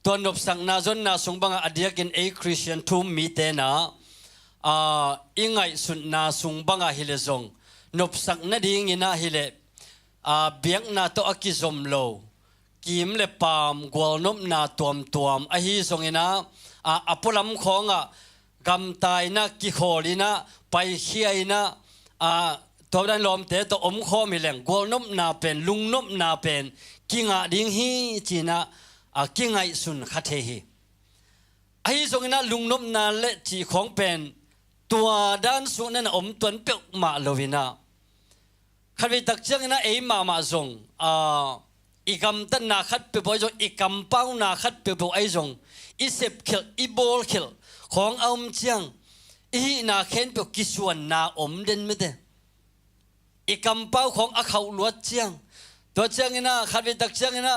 ตัวนบสังนาจนนาสงบังอดียกินเอคริสเตียนทุ่มมีเตนะอิงไงสุนนาสงบังฮิเลซงนบสังนาดีงินาฮิเลเบียงนาโตอกิซอมโลกิมเลปามกวลนบนาตัวมอหิซงอินะอปุลัมของกำตายนะกิโคลีนะไปเขียนะตัวนั้นลมเตะตัวอมข้อมีแหล่งกวลนบนาเป็นลุงนบนาเป็นกิงดิ่งฮีจีนะกิงไงสุนขัดเฮไอ้ส่งนั้นลุงนบนาเละจีของเป็นตัวด้านสุนั้นอมตัวเปียกมาโลวินะขัดไปตักเจ้านะเอ๋มาส่งอีกำตันนาขัดไปบ่อยจงอีกำเป้านาขัดไปบ่อยไอ้จงอีเสพขิลอีโบลขิลของอมเจียงอีนาเข็นเปียกกิส่วนนาอมเด่นไม่ได้อีกำเป้าของอาเขาลวดเจียงตัวเจ้างี้นะขัดไปตักเจ้างี้นะ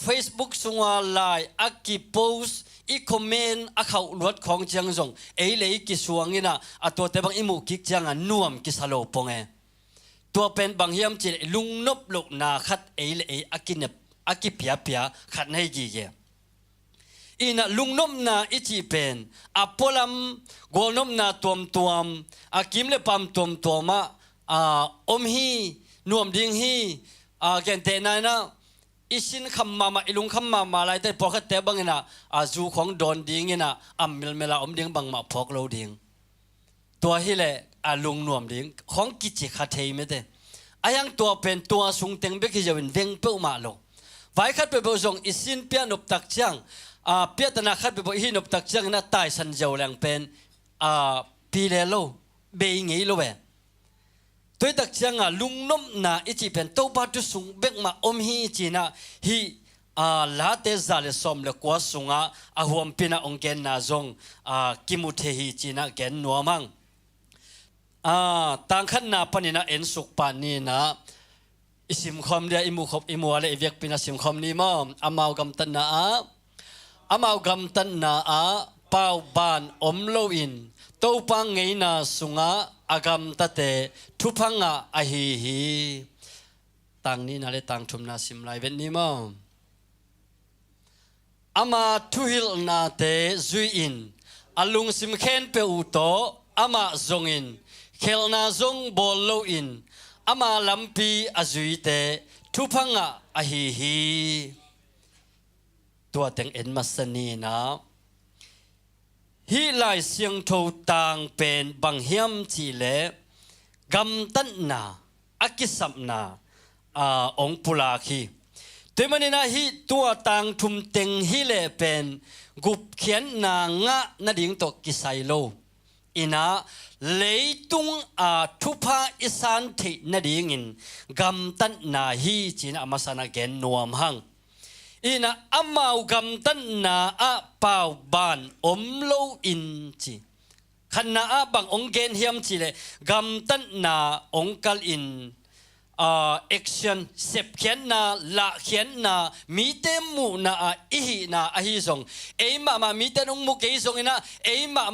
Facebook ส่งไลน์อักกีโพสอีคอมเมนต์อาเขาลวดของเจียงจงเอ๋เลยกิส่วนงี้นะตัวเตบังอิมูกิเจียงน่วมกิสโลปงเอตัวเป็นบางยามจีลุงนบลุกนาขัดเอเลอากินอากิเปียขัดให้กี่เกอีน่ะลุงนบนาอิจิเป็นพลัมกวลนบนาตัวอากิมเลปามตัวมาอมฮีนวมดิ่งฮีแกนเตนายนะอิสินคำมาอิลุงคำมาอะไรแต่พอขัดเตบังนะจูของโดนดิ่งนะมิลเมลาอมดิ่งบังมาพอกเราดิ่งตัวฮิเลลุงนวมดิ่งของกิจขัดเทไม่ได้ยังตัวเป็นตัวสุงเต็งเบกิจะเป็นเวงเป้ามาโลไว้ขัดไปบ่จงอิสินเปียนบตักจังเปียตนาขัดไปบ่หินบตักจังน่ะตายสันเจ้าแรงเป็นปีเลโลเบยงี้โลเวตัวตักจังลุงนมนาอิจิเป็นตัวบาตุสุงเบกมาอมฮีจีน่ะฮีลาเตซาเลสอมเลกัวสุงหัวมปินะองเกนนาจงกิมุเทฮีจีน่ะแกนนัวมังต่างขันนาปนินะเอ็นสุกปานีนะอิสิมคอมเดียอิมูขบอิมัวเลเวียกปินะสิมคอมนี้มั้งอามาวกำตันนาเป้าบานอมโลอินตัวปังไงนาสุงอากำตะเตทุพังอหิต่างนี้นะเลต่างทุมนาสิมไลเวนนี้มั้งอามาทุฮิลนาเตซุยอินอลุงสิมเข็นเปอุโตอามาจงอินเคลนาจงบอลโลอินอามาลัมปีอาจุยเตทุพังอหิตัวเต็งเอ็นมาสนีนะฮิไลเสียงโทต่างเป็นบังเฮียมจีเลกำตันนาอากิสัมนาองปุลาคีแต่มันนี่นะฮิตัวต่างทุมเต็งฮิเลเป็นกุบเขียนนางะนาดิ่งตกกิไซโลอินะเลยตุงทุพาอิสันทินาดิ่งินกำตันนาฮีจีนะมาสนาเกนนวมหังอินะอามาวกำตันนาเป่าบานอมโลอินจีขันนาบังองเกนเฮียมจีเลยกำตันนาองกัลอินaction เสพเขียนนาละเขียนนามีเตมูนาอิหินาอหิซงมามีเตนองมุกอิซงอินะ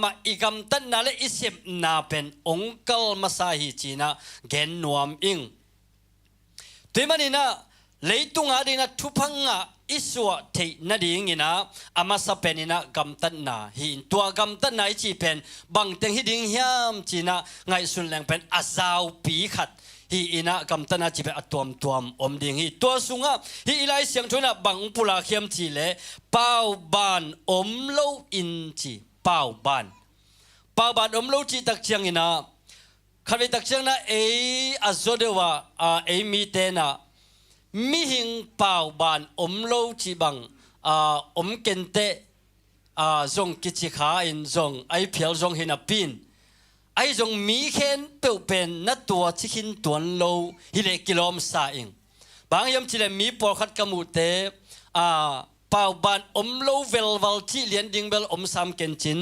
มาอีกำตันนาเลอิเสพนาเป็นองกัลมาสาหิจีนะเกนนวมอิงตัวมันนี่นะเลยตุงอาดีนะทุพังอิสวะเทนาดีงินะอามาสเปนินะกำตันนาหินตัวกำตันนาจีเป็นบางเต็งฮิดิงยามจีนะไงสุนแรงเป็นอาซาวปีขัดฮีอินะกำตันนาจีเป็นตัวอมดิงฮีตัวสุงฮีอิไลเสียงชนะบางปุลาเขียมจีเลเป้าบานอมโลอินจีเป้าบานอมโลจีตักเชียงอินะขัดไปตักเชียงนะอาโซเดวะมีเตนะมิหิงเป่าบานอมโลจีบังอมเกนเตจงกิจิขาอินจงไอเพียวจงหินาปินไอจงมีเข็นเปลวเป็นนัดตัวชิคินตัวโลฮิเลกิโลมซาอิงบางยามจิเลมีปอขัดกมูเตเป่าบานอมโลเวลวัลที่เลียนดิงเวลอมซามเกนจิน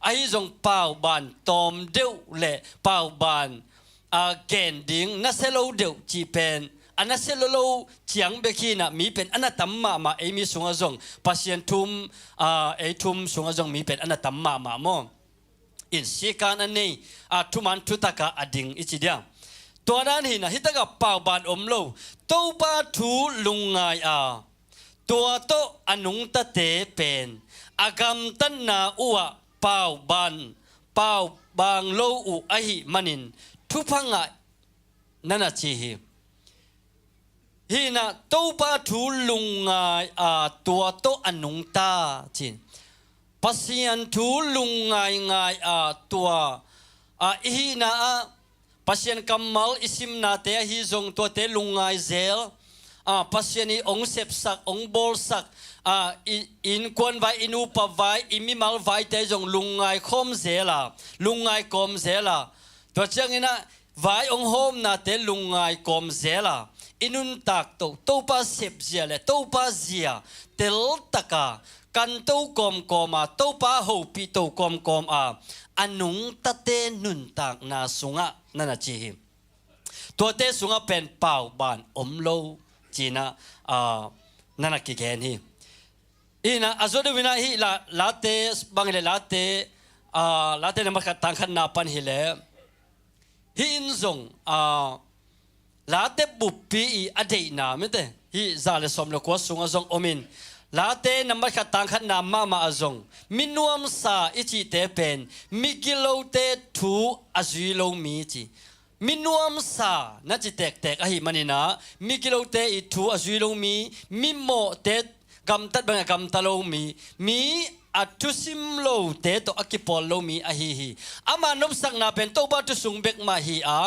ไอจงเป่าบานตอมเดียวเละเป่าบานเกนดิงนัสเซโลเดียวจีเป็นอันนั้นเซลโลเจียงเบกีน่ะมีเป็นอันนั้นตั้มมามีสุงจงพัศยันทุมทุมสุงจงมีเป็นอันนั้นตั้มมาโมอินสิการอันนี้ทุมันทุตกะอดิ่งอิจิเดียตัวนั้นหินะฮิตกะเป่าบานอมโลตัวบาทูลุงไง ตัวโตอนุงตะเตเป็นอากรรมตันนาอัวเป่าบันเป่าบางโลอุอหิมันินทุพังะนั่นจีฮีนะตัวปะทุลุงไงตัวโตอนุงตาจินปัสยันทุลุงไงตัวฮีนะปัสยันกัมมัลอิสิมนาเตะฮีจงตัวเตลุงไงเซลปัสยันองเสพสักองบอลสักอินควนไว้อินูปะไว้อิมิมัลไว้เตจงลุงไงคมเซลาลุงไงคมเซลาตัวเจ้างี้นะไว้องโฮมนาเตลุงไงคมเซลาอินุนตักตัวปะเสพเสียเลยตัวปะเสียเตลตะกากันตัวกอมตัวปะหูปีตัวกอมอนุงตะเตนุนตักนาสุงะนั่นจีฮิตัวเตสุงะเป็นเป่าบานอมโลจีนะนั่นกิเกนฮิอีนะอาจุดวินาฮิลาเตบางเลลาเตนมาขัดตังขันนาปันฮิเลฮิอินซงลาเตบุปปีอดีนาไม่ได้ฮิซาเลสอมเลกัวสุงอซงอมินลาเตนมาขัดตังขันนามาอซงมินวมซาอิจิเตเป็นมิกิโลเตทูอาจุโลมีจีมินวมซาน่าจะแตกอหิมันินะมิกิโลเตอิทูอาจุโลมีมิโมเตกำตัดบางกำตะโลมีอัตุสิมโลเตโตอกิปอลโลมีอหิฮิอามานบสักนาเป็นโตบัตุสุงเบกมาฮิอา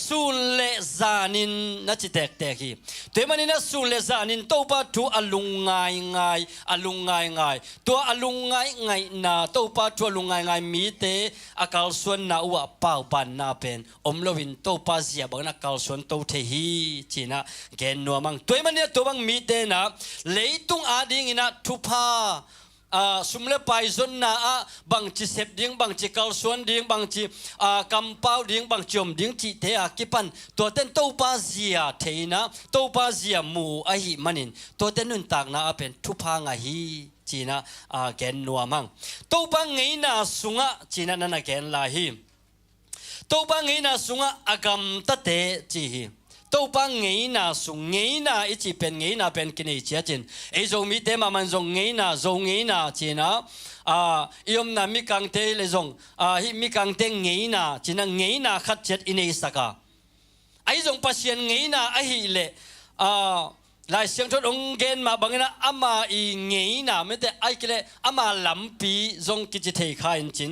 สุนเลซานินนัจิแตกฮิเตมันนี่นะสุนเลซานินโตบัตุอลุงไงตัวอลุงไงนาโตบัตุอลุงไงมีเตอากาลส่วนนาอวะเป่าปันนาเป็นอมโลวินโตปาเสียบังนักกาลส่วนโตเทฮีจีนะเกนนัวมังตัวมันนี่ตัวบังมีเตนะเลยตุงอาดิงินะทุพาสุมเลไปจนนาบางจีเสพดิ้งบางจีกัลส่วนดิ้งบางจีกำเป้าดิ้งบางจมดิ้งจีเทอากิปันตัวเต้นโตปาเซียเทนะโตปาเซียมูอหิมันินตัวเต้นนุนตากนาเป็นทุพางาฮีจีนะแกนนัวมังโตปังไงนาสุงะจีนะนั่นแกนลาฮีโตปังไงนาสุงะอากำตะเตจีฮีตัวปังเงยนาสุงเงยนาอิจิเป็นเงยนาเป็นกินอิจิจินไอจงมีเตมามันจงเงยนาจีนะยมนามีกังเตเลจงฮิมีกังเตเงยนาจีนะเงยนาขัดเจ็ดอินเอสกาไอจงปัสยันเงยนาอหิเลลายเสียงทดองเกนมาบางนะอามาอีเงยนาไม่แต่ไอกิเลอามาลำปีจงกิจิเทคายจิน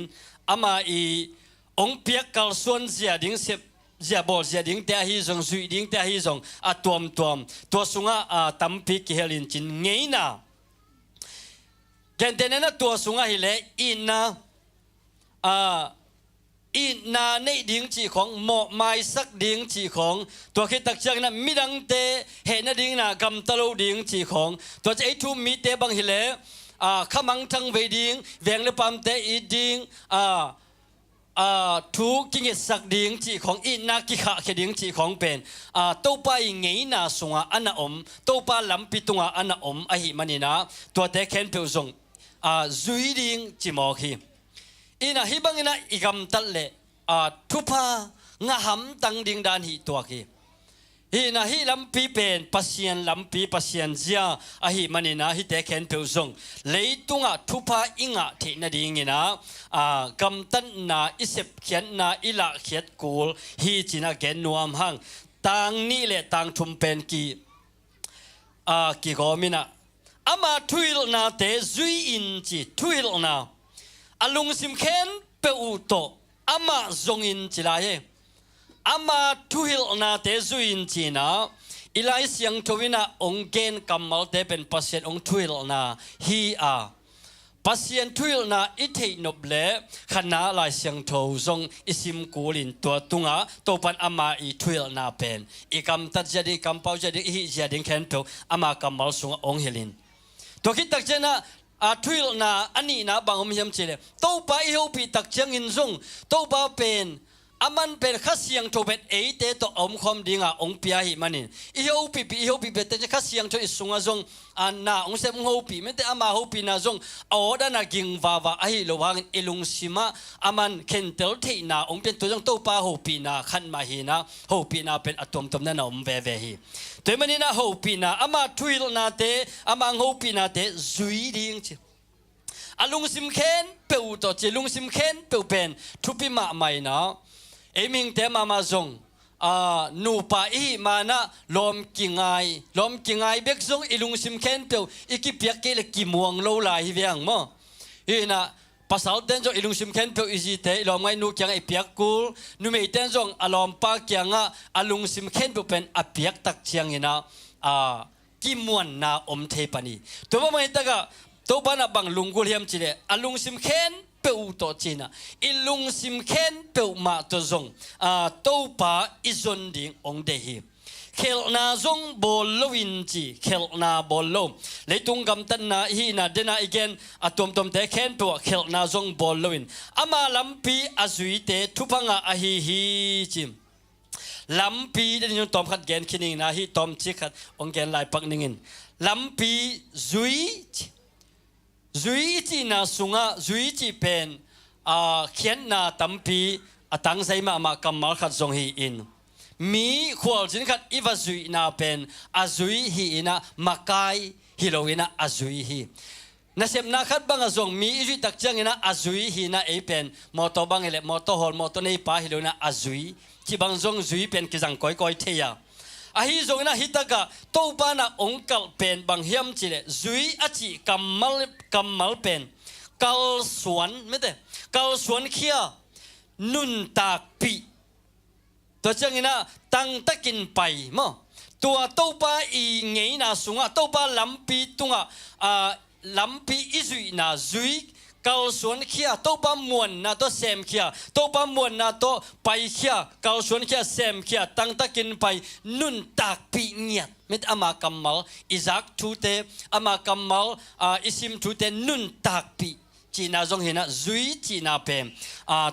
อามาอีองเปียกกัลส่วนเสียดิ้งเสพเสียบอลเสียดิ้งแต่ฮิจงสุยดิ้งแต่ฮิจงตัวสุงะตั้มปีกิเฮลินจินเงยนาแกนเตนนะตัวสุงะฮิเลอินาในดิ้งจีของหมอไม้สักดิ้งจีของตัวคิดตักจังนะมิดังเตเห็นนะดิ้งนะกำตะโลดิ้งจีของตัวจะไอทูมีเตบังฮิเลขมังทั้งเวดิ้งเวียงเลปัมเตอีดิ้งทุกกิจสักดิ้งจีของอินากิขะเขดิ้งจีของเป็นตัวไปเงยนาสุงะอันอมตัวไปลำปิตุงะอันอมอหิมันินะตัวเตเข็นเปลงจุยดิ้งจีมอคีอินะฮิบังอินะอิกำตัดเลทุพางะหำตังดิ้งดานหิตัวคีฮินะฮิลำปีเป็นปัสยันลำปีปัสยันเสียอหิมันินะฮิเตเข็นเปลงเลยตุงะทุพาอิงะที่นาดิ้งนะกำตันนาอิเสพเขียนนาอิละเขียดกูลฮีจีนะแกนนัวมหังต่างนี่แหละต่างทุมเป็นกี่กอมินะอามาทุยลนาเตจุยอินจีทุยลนาอลุงสิมเข็นเปอุโตอามาจงอินจีลาเฮอามาทุยลนาเตจุยอินจีนะอิไลเสียงทวินะองเกนกัมมัลเตเป็นปัสยันองทุยลนาฮีปัสยันทุยลนาอิเทนบเลขณะลายเสียงโทจงอิสิมกูลินตัวตุงะตัวปันอามาอิทุยลนาเป็นอีกำตัดจะดีกำเปาจะดีฮิจะดีแคนโตอามากัมมัลสุงองเฮลินตัวคิดตักเจนะทุยลนาอันนี้นะบางอมยมเจเลตัวไปเฮปีตักเจงินจงตัวไปเป็น อามันเป็นข้าเสียงโทเป็นเตตัวอมความดีงาองเปียหิมันนี่อีโอปีเป็นแต่ข้าเสียงโทอิสุงอาจงนาองเสมโฮปีไม่แต่อามาโฮปีนาจงเอาด้านากิงวาวาไอโลวางอิลุงซิมาอามันเข็นเตลเทนาองเป็นตัวจงโตปาโฮปีนาขันมาหินาโฮปีนาเป็นอะตอมนั่นอมเวหิตัวมันนี่นาโฮปีนาอามาทุยลนาเตอามาโฮปีนาเตจุยดิ้งอาลุงซิมเข็นเปิวตัวจีลุงซิมเข็นเปิวเป็นทุพิมาไม่นะมิงเตมาจงนูปาอีมานะลมกิงไงเบกจงอิลุงซิมเคนเปียวอีกิเปียกเกลกิมวงโลลาฮิเวียงมั้งอีน่ะภาษาเต้นจงอิลุงซิมเคนเปียวอีจีเตลมไงนูเกียงไอเปียกกูนูไม่เต้นจงอารมณ์ปากเกียงอลุงซิมเคนเปียวเป็นอเปียกตักเชียงอีน่ะกิมวนนาอมเทปานีตัวมันไม่ตะกะตัวบ้านบังลุงกุลเฮียมจีเลอลุงซิมเคนเปียวตัวจีน่ะอิลุงซิมเคนเปียวมาตัวจงตัวป้าอิจนดิ่งองเดฮีเคลนาจงบอลลวินจีเคลนาบอลลเลยตุงกำตันนาฮีนาเดนาอีกนตัวเตะเคนเปียวเคลนาจงบอลลวินอามาลัมปีอาจุยเตทุพังอาฮีจิมลัมปีเดี๋ยวนี้ตอมขัดแกนคินิงนะฮีตอมชิขัดองแกนลายปักนิงินลัมปีจุยจีน่าสุงะจุยจีเป็นเขียนน่าตั้มปีตั้งใจมากำมัลขัดจงฮีอินมีขวลจินขัดอีวาจุยน่าเป็นอาจุยฮีน่ะมาไกฮิโลวิน่ะอาจุยฮีนั่นเสียมนักขัดบางจงมีจุยตักจังน่ะอาจุยฮีน่ะเป็นมอเตอร์บางเล่มอเตอร์ฮอลมอเตอร์ในป่าฮิโลน่ะอาจุยที่บางจงจุยเป็นกิจังก้อยเทียอาฮิจงน่ะฮิตากะตัวบ้าน่ะองค์เป็นบางเฮียมจิเลจุยอาจีกำมัลเป็นกัลสวนไม่ได้กัลสวนเขียนุนตากปีตัวจังน่ะตั้งตะกินไปมั้งตัวบ้าอีเงี้ยน่ะสุงะตัวบ้าลำปีตุงะลำปีอีจุยน่ะจุยกัลสวนเขียตัวบ้ามวนน่ะตัวเซมเขียตัวบ้ามวนน่ะตัวไปเขียกัลสวนเขียเซมเขียตั้งตะกินไปนุนตากปีเงียดไม่อามากัมมัลอิซักทูเตอามากัมมัลอิซิมทูเตนุนตากปีจีน่าจงเห็นนะจุยจีน่าเป็น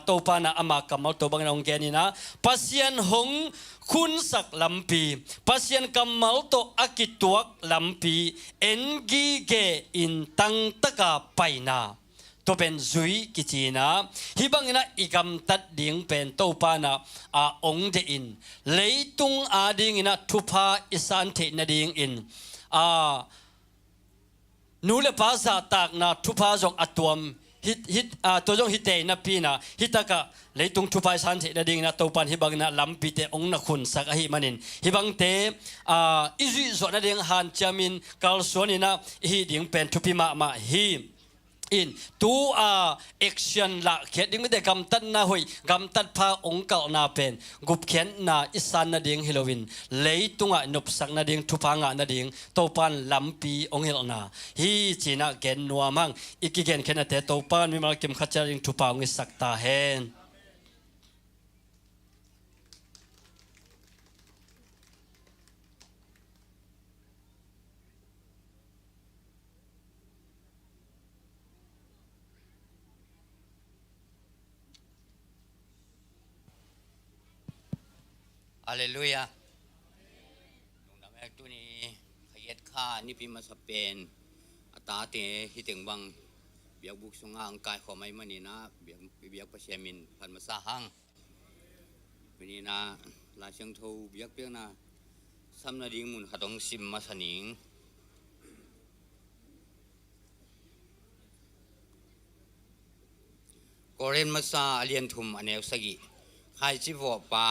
ตัวบ้าน่ะอามากัมมัลตัวบางนองแกนี่นะปัสยันหงคุณสักลำปีปัสยันกัมมัลตัวอากิตัวลำปีเอ็นกีเกอินตั้งตะกาไปนาตัวเป็นจุยกิจีนะฮิบังนะอีกำตัดดิ่งเป็นตัวปานะองเดอินเลยตุงดิ่งนะทุพาอิสันเทนะดิ่งอินนูเลภาษาตากนะทุพาจงอัตวมฮิตตัวจงฮิตเตนะปีนะฮิตากะเลยตุงทุพาอิสันเทนะดิ่งนะตัวปานฮิบังนะลำปีเตองนะคุณสักฮิมันนินฮิบังเตอิจุยจนะดิ่งฮันจามินกัลส่วนนี่นะฮิดิ่งเป็นทุพิมาฮิอินตัวแอคชั่นละเขียนดิ้งไม่ได้กำตัดนะหอยกำตัดพาองค์เก่านาเป็นกุบเขียนนาอิสานนาดิ้งฮิโลวินเลยตุงนบสักนาดิ้งทุพังนาดิ้งโตปันลำปีองค์เฮลนาฮีจีน่าเกนนัวมังอีกเกนแค่นั้นแต่โตปันมีมาเก็บขัดจาดิ้งทุพังอิสักตาเฮนฮาเลลูยาลงน้ำแอกตัวนี้ขยัดข้านี่พิมาสเปนอัตราเตะฮิตถึงบังเบียกบุกสงอ่างกายขอไม่มานี่นะเบียกประเชมินพันมาซาหังวันนี้นะลาเชียงทูเบียกเปียกนะซ้ำนาดิ่งมุนขัดองซิมมาสนิงกอเรนมาซาเลียนทุมอเนลสกิใครจิบวปา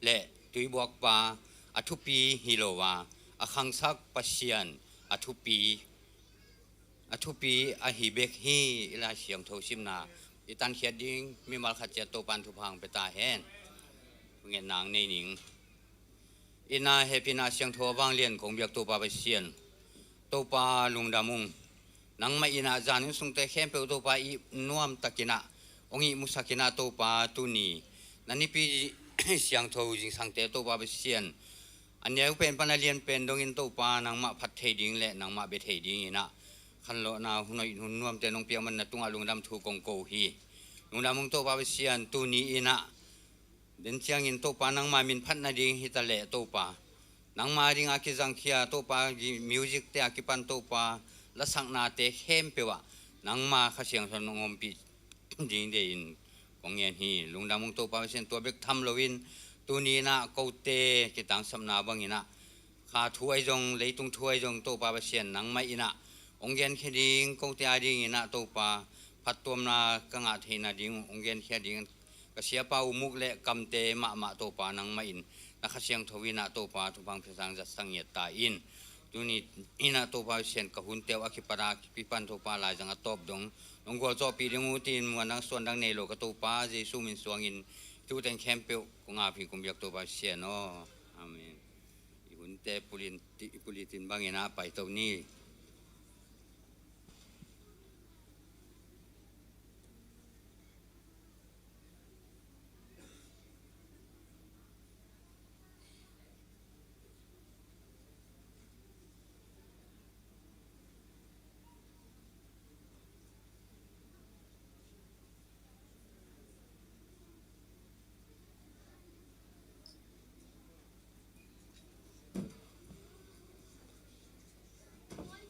เละตุยบวกปาอัทุปีฮิโลวาอคังซักปัสเซียนอัทุปีอหิเบกฮีอิลาเชียงโทซิมนาอิตันเขียดดิ้งมีมาขัดเจตโตปันทุพังไปตาแหนเงียนนางในหนิงอินาเฮปินาเชียงโทบางเลียนของเบียกโตปาปัสเซียนโตปาลุงดามุงนังมาอินาจานุสุงเตเข้มเปโตปาอีนวมตะกินะองค์อิมุสกินะโตปาตุนีนันนี่ปีเสียงโทจิงสังเตโตปาเบเซียนอันนี้เป็นปนาเลียนเป็นดงอินโตปานางมาพัดเทดิงและนางมาเบเทดิงนะขันโลนาหุ่นหุ่นนวมเตนงเปียมันตุงอาลุงดำทูกงโกฮีลุงดำมุงโตปาเบเซียนตูนี้นะ เดินเชียงอินโตปานังมามินพันนาดิงฮิตาเลโตปานังมาดิงอากิจังเคียโตปามิวสิกเตอากิปันโตปาละสังนาเตเข้มเปวะนังมาขเสียงสนงอมปีดิงเดินกองเงียนฮีลุงดามุงโตปาเส้นตัวเบกทำโลวินตัวนี้นะเกาเตกิตังสำนาบังอินะข้าถ้วยจงเลยตุงถ้วยจงโตปาเสียนนังไม่อินะองเงียนแค่ดิงเกาเตอาดิงอินะโตปาพัดตัวนากังอาเทนาดิงองเงียนแค่ดิงกเสียเป้ามุกเละกำเตมาโตปานังไม่อินนักเสียงทวินาโตปาทุบังเพสังจัดสังเยตาอินตัวนี้อินาโตปาเสียนกหุ่นเตวอคิปราปิปันโตปาลายจังตบดงนงกอลจอปีดิงูตีนมวนนังส่วนดังในโลกโตปาเจสุมินสวงอินตัวแต่งแคมเปลกงอาพิกุมยักโตปาเสียนออาเมนหุ่นเตปุลิตินบังเงนะไปตัวนี้ ข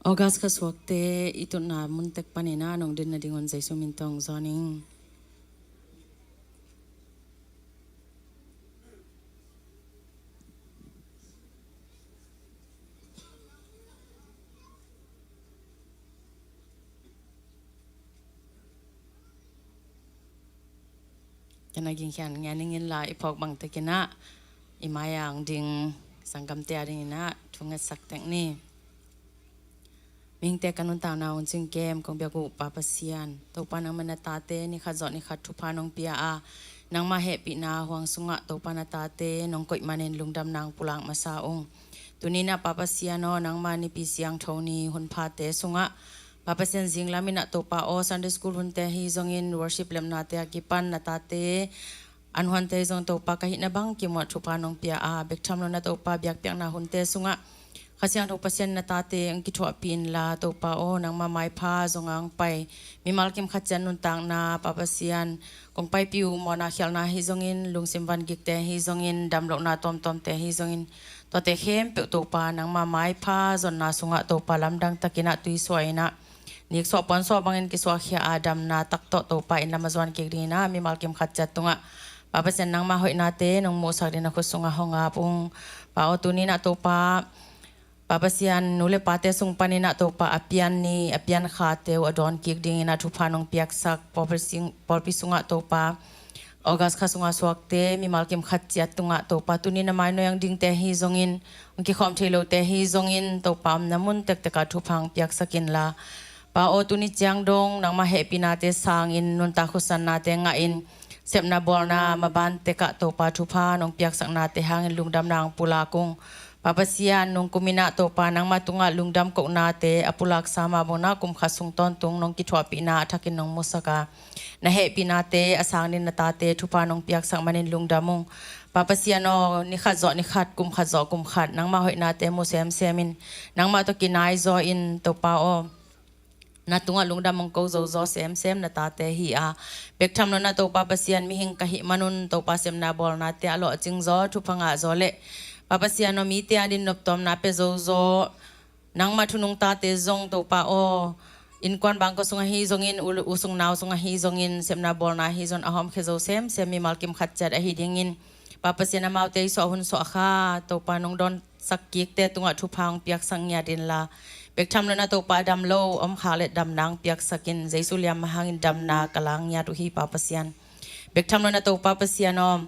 August kaswakte ito na muntek panina nong din na dingon sa sumintong zoning. Kanaging kyan nganingin la ipog bang tekina imayang ding sanggam tia ding ina tungat saktek ni. Mingte kanun tao na unsing kem kong biago papasian. Taupan ang manatate ni khazot ni khatupanong pia a nang mahepi na huang sunga taupan natate nong koit manin lungdam nang pulang masaong. Tunina papasian no nang manipisiang Tony hunpate sunga. Papasian zing lamin na topa o Sunday school hunte hi zongin worship lem nate akipan natate anuhan te zong topa kahit na bang kimot tupanong pia a bektam na topa biak piang na hunte sunga. Kasi ang pasyan na tate ang kitwa pin la to pa o nang mamay pa zong ang pay mimalkim khatyan nuntang na papasyan kung pay piu mo na khial na hizongin lungsimban gikte hizongin damlok na tom te hizongin to te hem pe to pa nang mamay pa zon na sunga to pa lamdang takina tui swai na nik so pon so bangin kiswa khia adam na takto to pa in lamazwan kigdina mimalkim khatyat tunga papasyan nang mahoy nate nang mo sa din ako sunga honga pung pa o tuni na to pa papasian nule pate sung panina to pa apian ni apian khate adon kik ding ina thupanong piak sak polpi sunga to pa August khasunga swakte mi malkim khatya tunga to pa tuni na maino yang ding te hi zongin unki khom thelo te hi zongin to pam namun tek teka thupang piak sakin la pa o tuni chiang dong nang ma happy na te sangin nun ta khusan na te nga in sepna bolna maban teka to pa thupa nong piak sak na te hangin lungdam nang pulakong papasian nung kumina to pa nang matunga lungdam ko nate apulak sama mo na kum khasung tontung nong kitwa pina athakin nong musaka na happy nate asang din natate thupa nong piak sang manin lungdamong papasian no ni khazo ni khat kum nang mahoy nate mo semin nang ma to kinai zo in to pa o natunga lungdam mong ko zo sem natate hi a bektham no na to papasian mi hing kahi manun to pa sem na bol nate alo ching zo thupanga zo le papasian no mi te adin nop tom na pe zo nang mathunung ta te zong to pa o อินกวนบางก็สงฮีจงอินอุสงนาวสงฮีจงอินเซมนาบอลนาฮีจงอหอมเคโซเซมมีมัลกิมขัดจัดอหิดิงินปาปเสียนามาเตยสอหุนสอคาตัวปานงดอนสักกิกเตตุงะทุพังเปียกสังญาดินลาเบกทำเลยนะตัวปาดำโลอมขาเลดำนางเปียกสกินเจสุเลียมหางินดำนากลังญาตุฮีปาปเสียนเบกทำเลยนะตัวปาปเสียนอม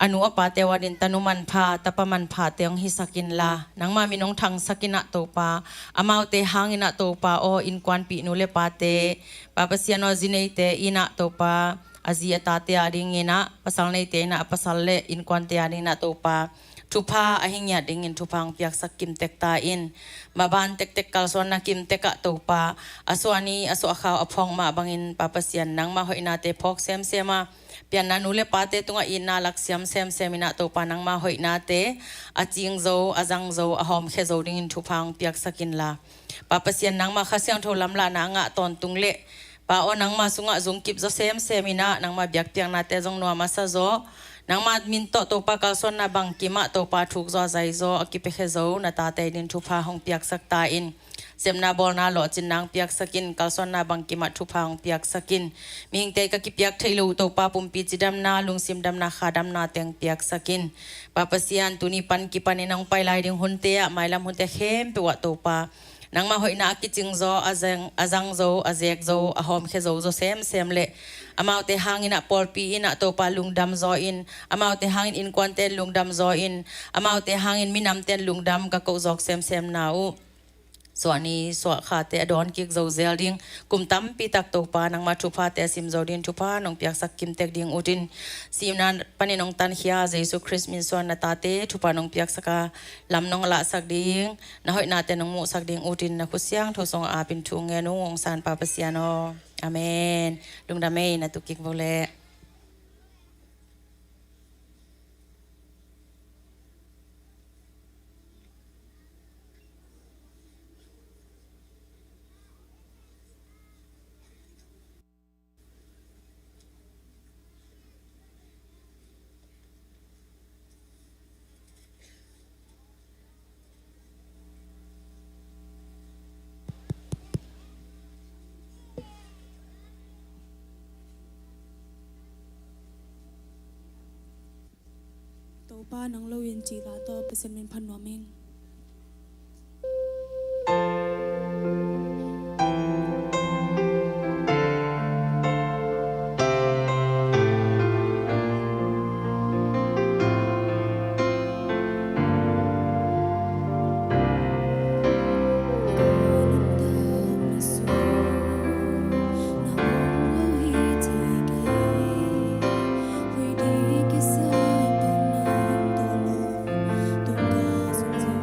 อนุอปาเตวดินตนุมันพาตปมันพาเตียงฮิสกินลานังมามีน้องทังสกินะโตปาอามาวเตหางินะโตปาโออินกวนปีนูเลปาเตปาปเสียนอจินเนเตอินะโตปาอาเซียตาเตอาดิงินะภาษาในเตนะภาษาเลอินกวนเตอาดินะโตปาทุพาอหิงยาดิงินทุพังเปียกสกิมเตกตาอินมาบานเตกเตกกัลสวนนักิมเตกะโตปาอสวานีอสวะขาวอพองมาบังอินปาปเสียนนังมาหอยนาเตพอกเซมเซมาเปียนนานูเลปาเตตุงอินนาลักเซียมเซมเซมินาโตปานังมาหอยนาเตอาจิงโซอาจังโซอาหอมเคโซดิงินทุพังเปียกสกินลาปาปเสียนนังมาข้าเสียงโทลำลานางะตอนตุงเลปาโอนังมาสุงะซุงกิบโซเซมเซมินานังมาเบียกเปียงนาเตจงนัวมาซาโซนังมามินโตโตปากาส่วนนาบังกิมะโตปาถูกโซใจโซอกิเปเคโซนาตาเตดินทุพาหงเปียกสักตาอินเซมนาบอลนาหลอจินนางเปียกสกินกัลส่วนนาบังกิมะทุพาหงเปียกสกินมีหิงเตกะกิเปียกเทลูโตปาปุมปีจิดำนาลุงซิมดำนาขาดำนาเตียงเปียกสกินปาปเสียนตุนีปันกิปันนังไปลายดิงหุนเตะไมลำหุนเตะเข้มเปวะโตปานังมาหอยนากิจิงโซอาจังโซอาเซกโซอาหอมเคโซโซเซมเลอมาเตหางอินะปอลปีอินะโตปาลุงดำโซอินอมาเตหางอินกวนเตนลุงดำโซอินอมาเตหางอินมินำเตนลุงดำกะโกซอกเซมนาอูส่วนนี้ส่วนขาเตอดอนกิกโซเซลดิงกุมตั้มปีตักโตปานังมาทุพาเตซิมโซดินทุพานองเปียกสักกิมเตกดิงอุดินซีมนันปนินองตันเฮียเจสุคริสมินส่วนนาตาเตทุพานองเปียกสักลำนองละสักดิงนาหอยนาเตนองมุสักดิงอุดินนักุเสียงทศงอาปินทุงเงนุงสานปาปเสียโนอาเมนลุงดาเมนนะตุกิกโวเล pa nang lo yin chi ta to pesen min phan no ming Tung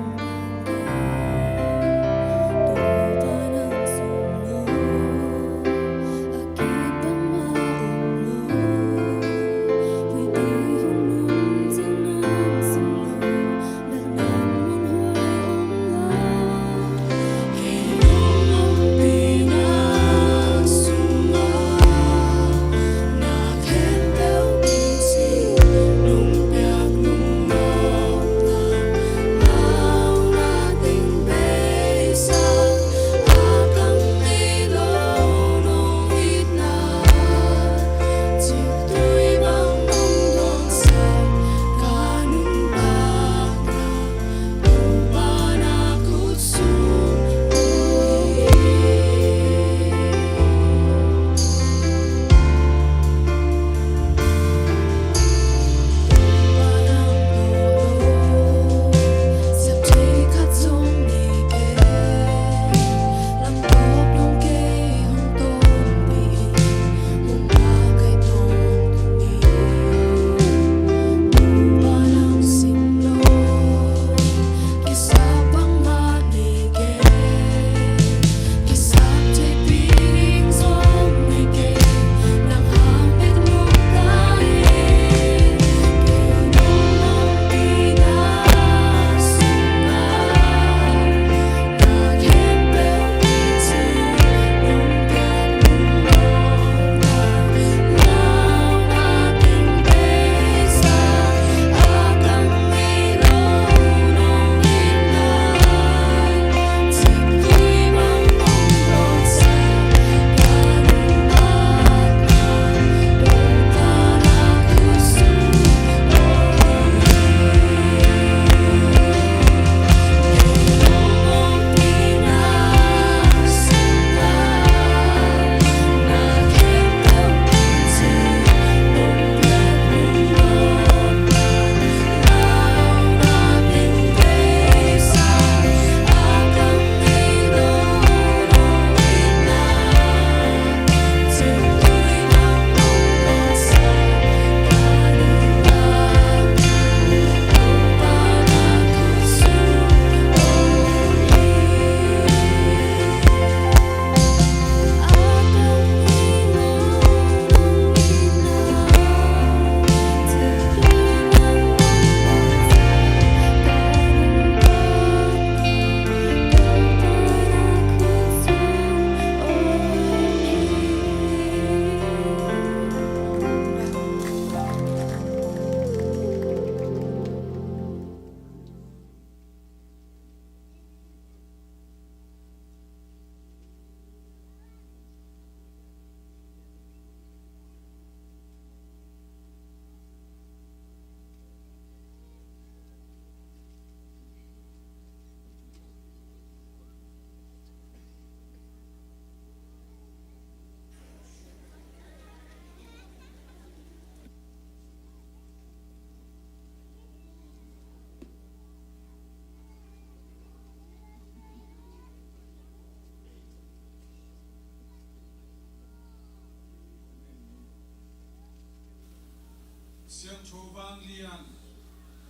siang chobang lian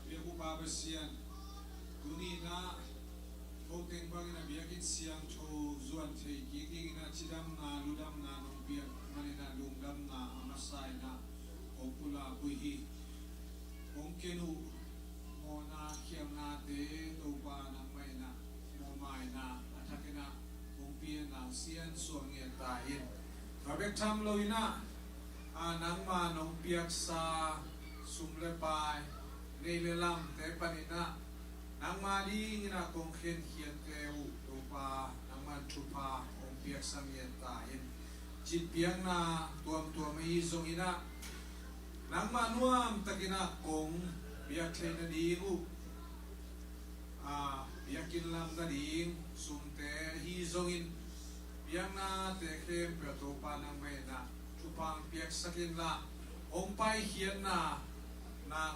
biak upa besian tuni na hoteng bangin na biakin siang cho zuan thei ki na chidam na ludam na nong biak manina lungdam na amasai na opula buhi ongkenu mo na kiam na te topa na mai na mo mai na atakina ongpia na sian suang ye tain babek tham loina anang ma nong piak sa sumle pai neile lam te panina nang ma di ngina kong khen khian te u topa nang ma thupa ong piak sam ye tain chit piak na tuam hi zong ina nang ma nuam takina kong biak thei na ding u biakin lam na ding sum te hi zong in biak na te khem pe topa nang mai na tupang piak sakin la ong pai hian na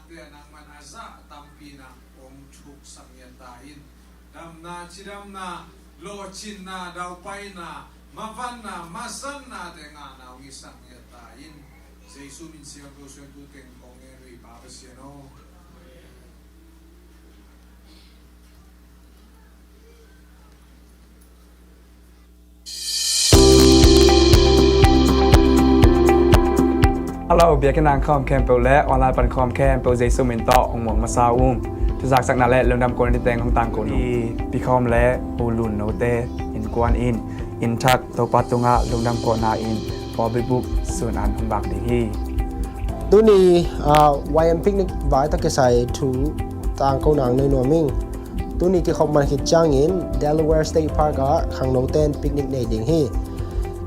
te nang man aza tampi na ong thuk samya tain dam na chidam na lo chin na dau pai na mavan na masan na te nga na wi samya tain jesu min siang do suen tu teng kong e ri pa ba siano Hello เบียร์กันนางคอมแคมเปลและออนไลน์ปันคอมแคมเปลเจสุมินต่อองหมวงมาซาอุ้มทุกสักนาและเรื่องดำกวนในแตงของต่างคนที่ปีคอมและปูลุนโนเตอินกวนอินทักตัวปัตตุงะเรื่องดำกวนนาอินพอไปบุกส่วนอันของบักดีฮีตัวนี้วายพิกนิกไว้ตะเกียใส่ถูต่างคนนางในนัวมิงตัวนี้ที่เขามาคิดจ้างอิน Delaware State Park ขังโนเตนปิกนิกในดิ่งฮี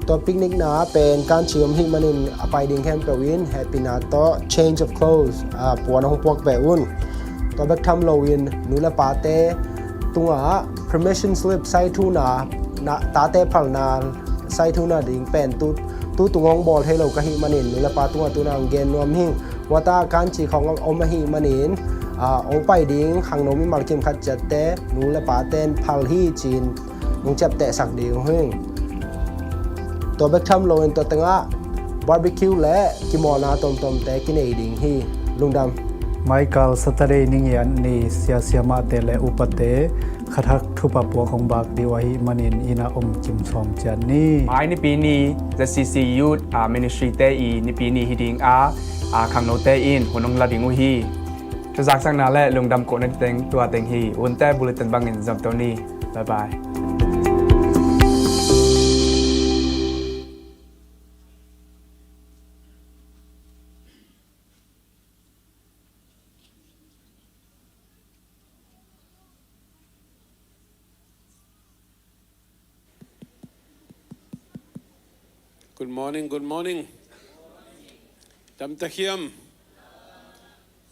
ตัวปิกนิกนาเป็นการเชื่อมให้มันอินไปดิ่งแคมเปวินแฮปปี้นาโต change of clothes ปวนของพวกแบบอุ่นตัวแบกทำโลวินนูละปาเต้ตัว permission slip ใส่ทูนาตาเต้พังนาใส่ทูนาดิ่งเป็นตู้ตุงงบอลให้เรากะฮิมันอินนูละปาตัวนางเกนรวมหิงว่าตาการจีของอมหิมันอินองไปดิ่งขังโนมิมาร์คิมขัดจัดเต้นูละปาเต้นพัลฮีจีนมึงจับเตะสักดิ่งหิงตัวแบกทำโลนตัวตั้งบาร์บีคิวและกิโมนาต้มแต่กินเอดิ่งฮีลุงดำไมเคิลสัตเรนิงยันนี่เสียมาเตและอุปเตขัดทุบปัวของบักดีวาฮิมันอินาอมจิมซอมจันนี่ไม้ในปีนี้ ZCC Youth Ministry เตอีในปีนี้ฮิดิงขังโนเตอินหัวนงลาดิงอุฮีทุกสักสังนาและลุงดำโกนันเตงตัวเตงฮีอุนเตบุลตันบังอินจำตัวนี้บ๊ายบาย Good morning, good morning. Dam ta khiam.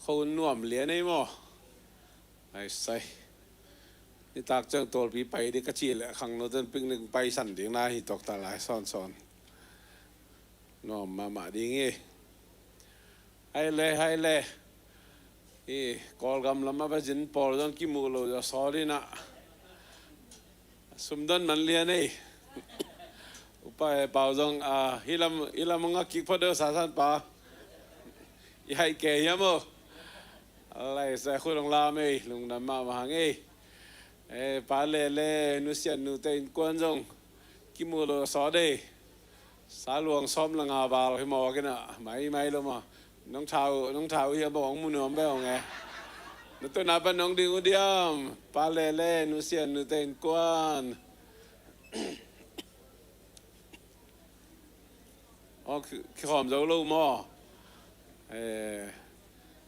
Khâu nuam lia nei mo. Ai sai. Ni tak chang tol pi pai di ka chi le khang no ten ping ning pai san ding na hi tok ta lai son. Nom ma ding e. Hai le. E kol gam lama ba jin pol don ki mu lo ja sorry na. Sumdan man lia nei. Upa bao zong hilam mga kik pa do sasan pa ihai ke yamo alai sa khulong la me lung na ma hang pa le nu sian nu te in kwan zong kimulo so de sa luang som la nga ba hi mo ke na mai lo ma nong thau hi ba ong mu nom be ong e nu to na pa nong ding u diam pa le nu sian nu te in kwan khi hòm dấu lâu mò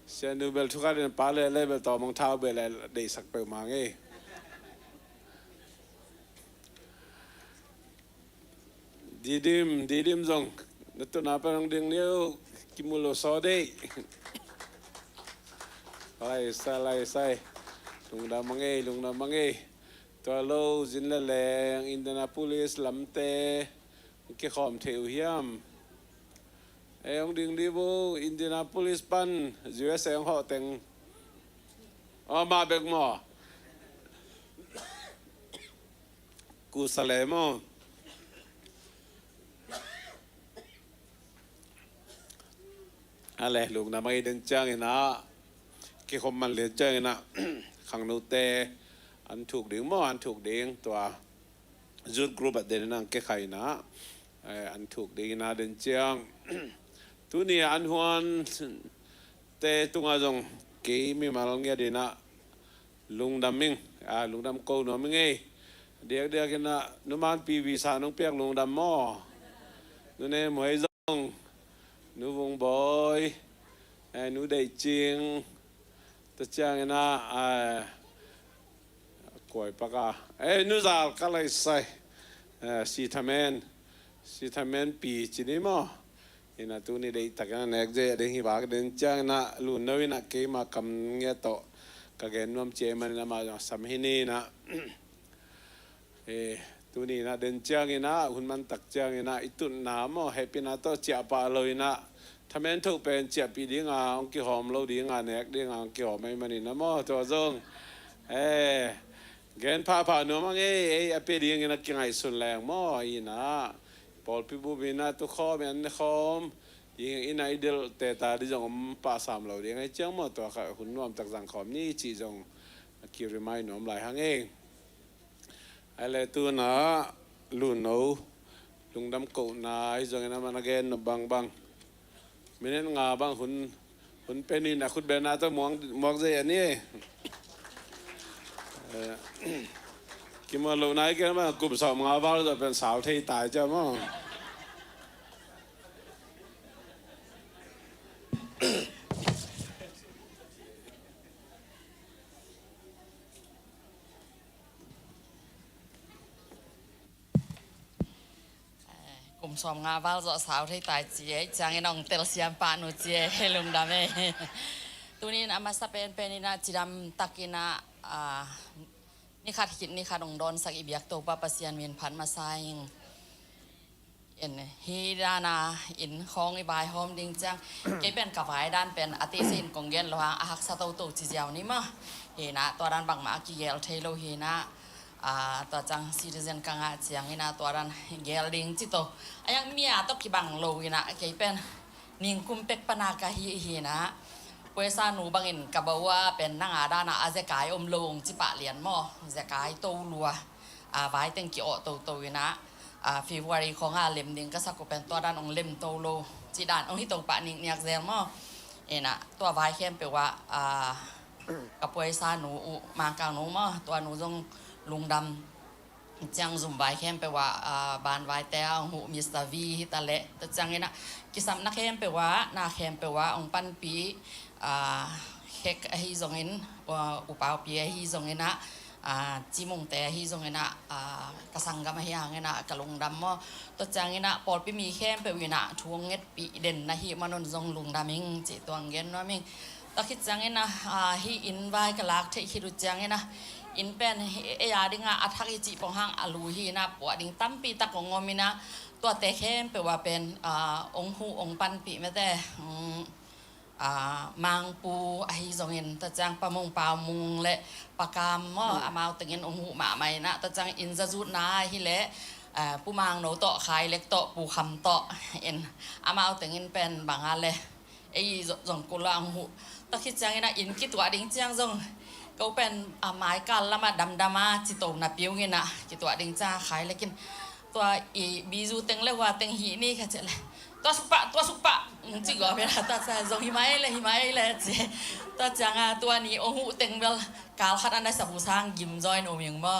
xe nu bel thuốc ăn pá lê bel tò mong thao bel lại để sặc bel mà nghe đi đêm rong nó tụi nào phải đang điên liêu kim mùa so đấy lại sai lùng đam mang nghe tòa lâu dính là lẹ Indianapolis lắm tê cái hòm theo hiểm ông điên đi vô Indianapolis pan USA họ tên mà bèn mò cú sale mò อะไรลูกนะไม่เดินจ้างนะเกี่ยวกับมันเรียนจ้างนะขังโนเตอันถูกดึงมั่วอันถูกดึงตัวจุดกรุ๊ปเดินนั่งเกี่ยใครนะอันถูกดึงนะเดินจ้างตัวนี้อันหวนเตตุงอาจงกี่มีมาลงเงี้ยดีนะลุงดำมิงลุงดำโกนมิงเอเดี๋ยวกันนะนุมานปีวีสานุเปียกลุงดำหม้อนุเนี่ยหมวยจงนุวงบอยนุได้จริงตัวเจ้านะกวยปากกานุจาลก็เลยใส่สีทำเมนปีจีนี่มั้งเห็นนะตัวนี้ได้ตะกันเอกเจได้หิบากเดินจ้างนะลุนนวินะเกี่ยมากำเงี้ยโตก็เกณฑ์นวมเจมันนะมาสามหินีนะตัวนี้นะเดินจ้างนะหุ่นมันตักจ้างนะอิตุนน้ำมั้งให้เป็นนะโตเจียปาเลยนะทำเมนทุกเป็นเจียปีดีงาองค์กิหอมเราดีงาเนกดีงาองค์กิหอมไม่มันนี่นะมั้งตัวจงเกณฑ์พาหนูมั้งเปดีงนะกินไงสุดแรงมั้งอีนะพอพี่บูบินะตัวข้อมันคอมยิงอินไอเดลแต่ตาดิจงป้าสามเราดีไงเจ้ามั้งตัวข้าหุ่นนวมตักสังคมนี่จีจงคิวริมายนวมหลายหางอะไรตัวน่ะลุนเอาลุงดำกูน่ะไอ้จงนั้นมันเกณฑ์บังไม่เน้นงาบังหุ่นเป็นนี่นะคุณเบนน่าต้องมองใจอันนี้กินมาลูกนายกันมั้งกลุ่มสอบงาบ้าจะเป็นสาวที่ตายเจ้ามั้งกลุ่มสอมงาบ้าจะสาวที่ตายเจี๊ยจังไอ้น้องเตลเซียมปานุเจี๊ยลุงดำตัวนี้นะมาสเปนเป็นนี่นะจีดำตักินะนี่ขาดหินนี่ขาดองดอนสักอีเบียกตัวปาปเซียนเวียนพันมาไซงเอ็นฮีดานาอินคองอีบายหอมดิงจังเก็บเป็นกับไว้ด้านเป็นอติสินกงเกนระหว่างอาหักสตูตุจีเจียวนี่มั้งเฮนะตัวด้านบังมากิเกลเทโลเฮนะตัวจังซิติเซนกังอาเจียงนี่นะตัวด้านเกลดิงจิโตยังมีอาตกิบังโลนี่นะเก็บเป็นนิงคุมเป็กปนากะฮีนะเวสานูบางอินกับบอกว่าเป็นนางอาดานะอาเจกายอมลงจิปะเหรียญหม้อเจกายโตลัวไว้เต็งกิโอโตนะฟีวารีของเล่มดิงก็สักก็เป็นตัวด้านองเล่มโตโลจีด้านองที่ตรงปะนิงเนี่ยเซลหม้อนะตัวไว้เข้มแปลว่ากับเวสานูมากลางนูหม้อตัวนูจงลุงดำจังซุ่มไว้เข้มแปลว่าบานไว้แต่หูมิสเตอร์วีฮิตาเละแต่จังนี่นะกิสามนักเข้มแปลว่านาเข้มแปลว่าองปันปีเฮกฮิจงอินอุปาปีฮิจงอินะจีมงแต่ฮิจงอินะกระสังกำมะยังอินะกระลงดำมั้งตัวจังอินะปอดไปมีเข้มไปวินะทวงเงิดปีเด่นนะฮิมันนจงลุงดำมิงจีตัวเงินน้อยมิงตะคิดจังอินะฮิอินไว้กะลักเทคิรุจังอินะอินเป็นยาดิงาอัฐกิจิปองหังอลูฮีนะปวดดิงตั้มปีตะกงอมินะตัวแต่เข้มไปว่าเป็นองหูองปันปีไม่แต่มังปูไอจงเห็นตะจังปะมงปามุงและปากามมออามาตึงเงินองหูหมาไม่นะตะจังอินจะจุดนาฮิเละปูมังโนโตขายเล็กโตปูคำโตเอ็นอามาตึงเงินเป็นบางอันเลยไอจงกุลองหูตะคิดจังนะอินคิดตัวดิ้งจังจงก็เป็นไม้กันละมาดำมาจิตโตนับปิ้วเงินนะจิตตัวดิ้งจ้าขายเลยกินตัวอีบีจูเต็งเลยว่าเต็งหีนี่ค่ะเจ๊เลยตัวสุปะจิกว่าเป็นตัวจะจงหิมะเลยเจ๊ตัวจังตัวนี้โอ้โหเต็งเบลกาลขัดอันได้สับผู้สร้างยิ้มจอยโนมยังบ่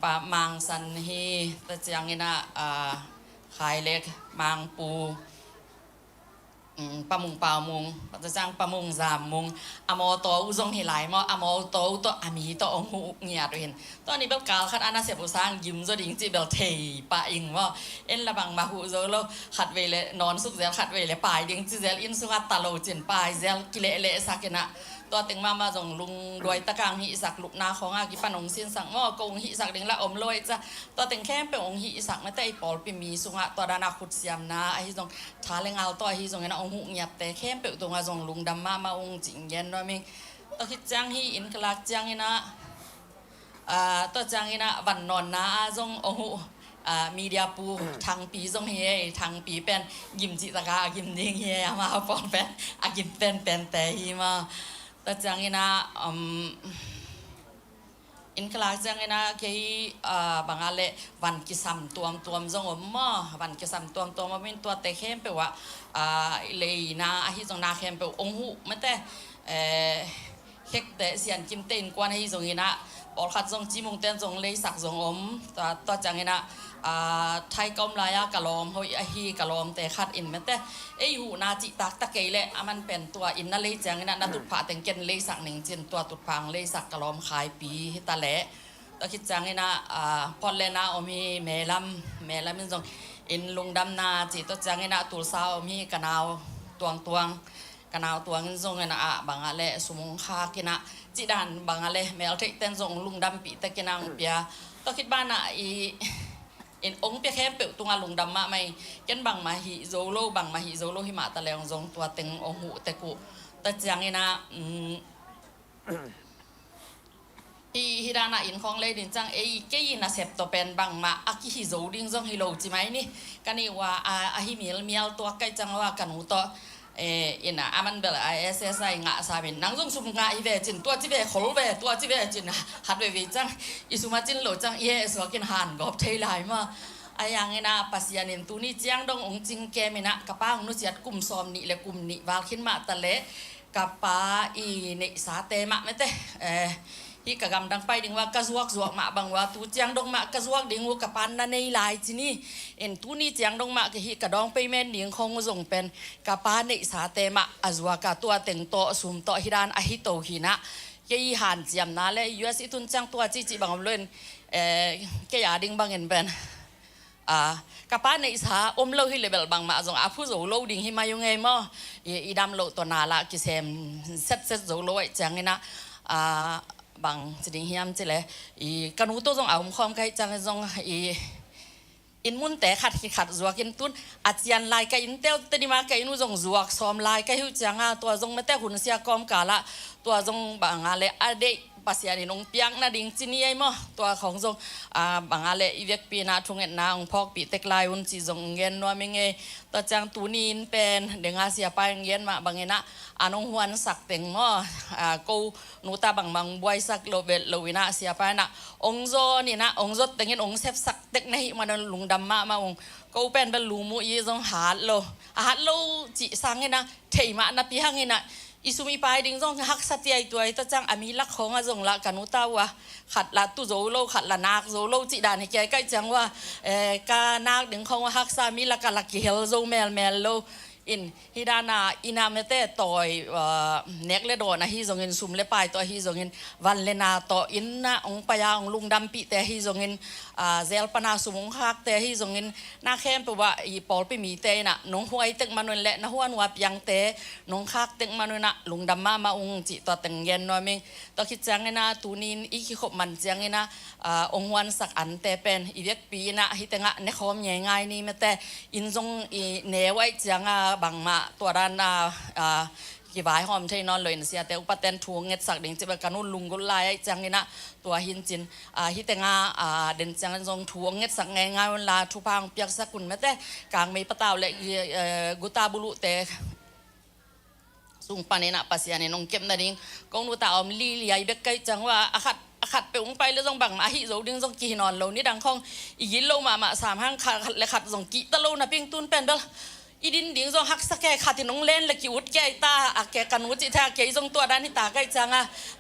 ปลามังสันฮีตัวจังนี่นะขายเล็กมังปูปลามุงตัวจังปลามุงสามมุงอโมโตอุจงหิไหลมออโมโตตัวอามีตัวองหูเงียตัวเห็นตัวนี้เบลกาลขัดอันได้เสียผู้สร้างยิ้มจดิงจิเบลเทปะอิงว่าเอ็นระบังมาหูโซโลขัดเวเลนอนสุกเซลขัดเวเลปลายดิงจิเซลอินสุกัดตาโลจินปลายเซลกิเลสักนะตัวตึงมาจงลุงรวยตะกางหิสักลุกนาของอากิปันองสินสังมอกงหิสักดิงละอมลอยจ้ะตัวตึงแค่เป็นองหิสักไม่แต่ปอลปีมีสุงะตัวดานาขุดเสียมนาไอ้จงทาเลงเอาตัวไอ้จงนะองหุเงียบแต่แค่เป็นตัวจงลุงดำมาองจิงเย็นด้วยมิงตัวคิดจังหิอินกลากจังหินะตัวจังหินะวันนอนนาจงองหุ มีเดียปูทางปีทรงเฮทางปีเป็นยิมจิตกายิมดิ้งเฮมาปองเป็นยิมเป็นแต่ฮีมาแต่จังเงนะอินคลาจังเงนะเคยบางอะไรวันกิสัมตัวทรงมาวันกิสัมตัวมาเป็นตัวเตะเข้มไปว่าเลยนะฮิจงนาเข้มไปองหูมันแต่เฮ็กแต่เสียนจิมเต้นกวนให้จงเงนะปอลขัดจงจิมงเต้นจงเลยสักจงตัวจังเงนะไทยกอมลายกะลอมเฮยฮีกะลอมแต่ขัดอินมันแต่หูนาจิตักตะเกยแหละมันเป็นตัวอินนั่นเลยจังนะตุดผาแต่งเกนเลยสักหนึ่งจินตัวตุดพังเลยสักกะลอมขายปีตะแหละตัวคิดจังนะพอเลนะอมีแม่ลำมันจงอินลุงดำนาจิตัวจังนะตุลสาวมีกะนาวตวงกะนาวตวงจงนะบางอะไรสมงคากินะจิดันบางอะไรแมวเทเต้นจงลุงดำปีตะกินังเปียตัวคิดบ้านนะอินองเปียแค่เปิดตัวลุงดำมาไม่กันบังมาฮิโซโลบังมาฮิโซโลหิมาตะเลงจงตัวเต็งองหูแต่กูแต่จังเงนะฮิดานาอินของเลยดินจังเกยินะเสพตัวเป็นบังมาอากิฮิโซดิ้งจงฮิโลจิไหมนี่กันนี่ว่าฮิมีลตัวใกล้จังว่ากันหูตัวอินะมันเบลISSI งะสาบินนังจงสุมงะอีเวจินตัวจิเวขลเวตัวจิเวจินหัดเวจังอิสุมาจินโลจังสวกินหันกอบเทลายมาอย่างเงี้ยนะปัสยานินตูนี่เจียงดงองจิงเกมินะกะป้าของนุเสียดกลุ่มซอมนี่และกลุ่มนี่วาลขึ้นมาตะเละกะป้าอีเนสาเตมะไม่เตที่กะกำดังไปดึงว่ากระซวกมาบางว่าตูเจียงดงมากระซวกดึงว่ากะปันนั่นในลายจีนี่ตูนี่เจียงดงมากะฮิกะดองไปแม่นดึงคงส่งเป็นกะป้าเนสาเตมะอจัวกะตัวเต็งโตสุมโตฮิดานอหิโตหินะเกี่ยหันเจียมนาเลยUS ตุนจังตัวจีบางเล่นเกี่ยดึงบางเงินเป็นกะป้าในสาโลหิเลเบลบางมาจงอาผู้โจโลดิ่งหิมาอยู่ไงมั้งอีดำโลตัวนาละกิเซมเซ็ตโจโลไอ้จังเงี้ยนะบางจะดิ่งหิมจะเลยกันหูตัวจงเอาความใกล้จังจงอินมุนแต่ขัดจวกอินตุนอาจยันลายกับอินเตลตนิมากับอินุจงจวกซ้อมลายกับหิวจังตัวจงไม่แต่หุ่นเสียกอมกาละตัวจงบางอะไรเดปัสยานินองเปียงนาดิ่งจีนี่ไอ้มั้งตัวของจงบางอะไรอีเวกปีนาทุ่งเอ็นนาองพอกปีเตกลายอุ่นจีจงเงินนัวมิงเงตัวจังตูนีนเป็นเดงอาเซียไปเงินมาบางเงินนะนงหวนสักเต็งมั้งกูนูตาบางบวยสักโลเวลโลวินาเสียไปนะองโซนี่นะองโซเต็งเงินองเซฟสักเต็กในมันลุงดำมาองกูเป็นลูมูยี่จงหาโลจีสังเงินนะเทมานะปีหังเงินนะอิสุมีไปดิ้งจงฮักสัตยตัวไอ้ตัวจังอามีลักของจงละกันอุตาวะขัดละตุโจโลขัดละนักโจโลจิดานให้แกใกล้จังว่ากานักดิ้งของว่าฮักสามีละกันละกิเฮลโจเมลโลอินฮิดานาอินาเมเตต่อยเน็กเลโดนะฮิจงเงินซุมเลปายตัวฮิจงเงินวันเลนาต่ออินนะองปยาองลุงดำปีแต่ฮิจงเงินเซลปนาสุมงฮักแต่ฮิจงเงินนาเข้มตัวว่าอีปอลไปมีเตนะน้องหวยตึกมันและนะหัวนัวเปียงเตน้องฮักตึกมันนะลุงดำมาองจิตัวตึงเย็นน้อยมิงตัวคิดจังเงินนะตูนินอีคิขบมันจังเงินนะองวันสักอันเตเป็นอีเวกปีนะฮิตงะเนคอมง่ายๆนี่เมแต่อินจงเนไว้จังบางมาตัวด้านกี่บายหอมใช่นอนเลยนะเสียแต่อุปเทนทวงเงินสักเด้งจะเป็นการนุ่นลุงกุลายจังนี่นะตัวหินจินฮิตงาเด่นจังจงทวงเงินสักง่ายๆเวลาทุพังเปียกสักกุนแม้แต่กลางมีปะตาวเล็กกุตาบุลุแต่สุงปานินะปัสยานินงเก็บนาดิงกงนูตาอมลีลีไอเบกไกจังว่าขัดไปองไปแล้วจงบังมาฮิโซดึงจงกีนอนโลนี่ดังของอีกินโลมาสามห้างขัดและขัดจงกีตะโลนะปิ้งตุนเป็นเดลอีดินดิ่งจงฮักสักแก่ขัดที่น้องเล่นและกิวดแก่ตาแก่กันวุจิแท้แก่จงตัวด้านที่ตาใกล้จัง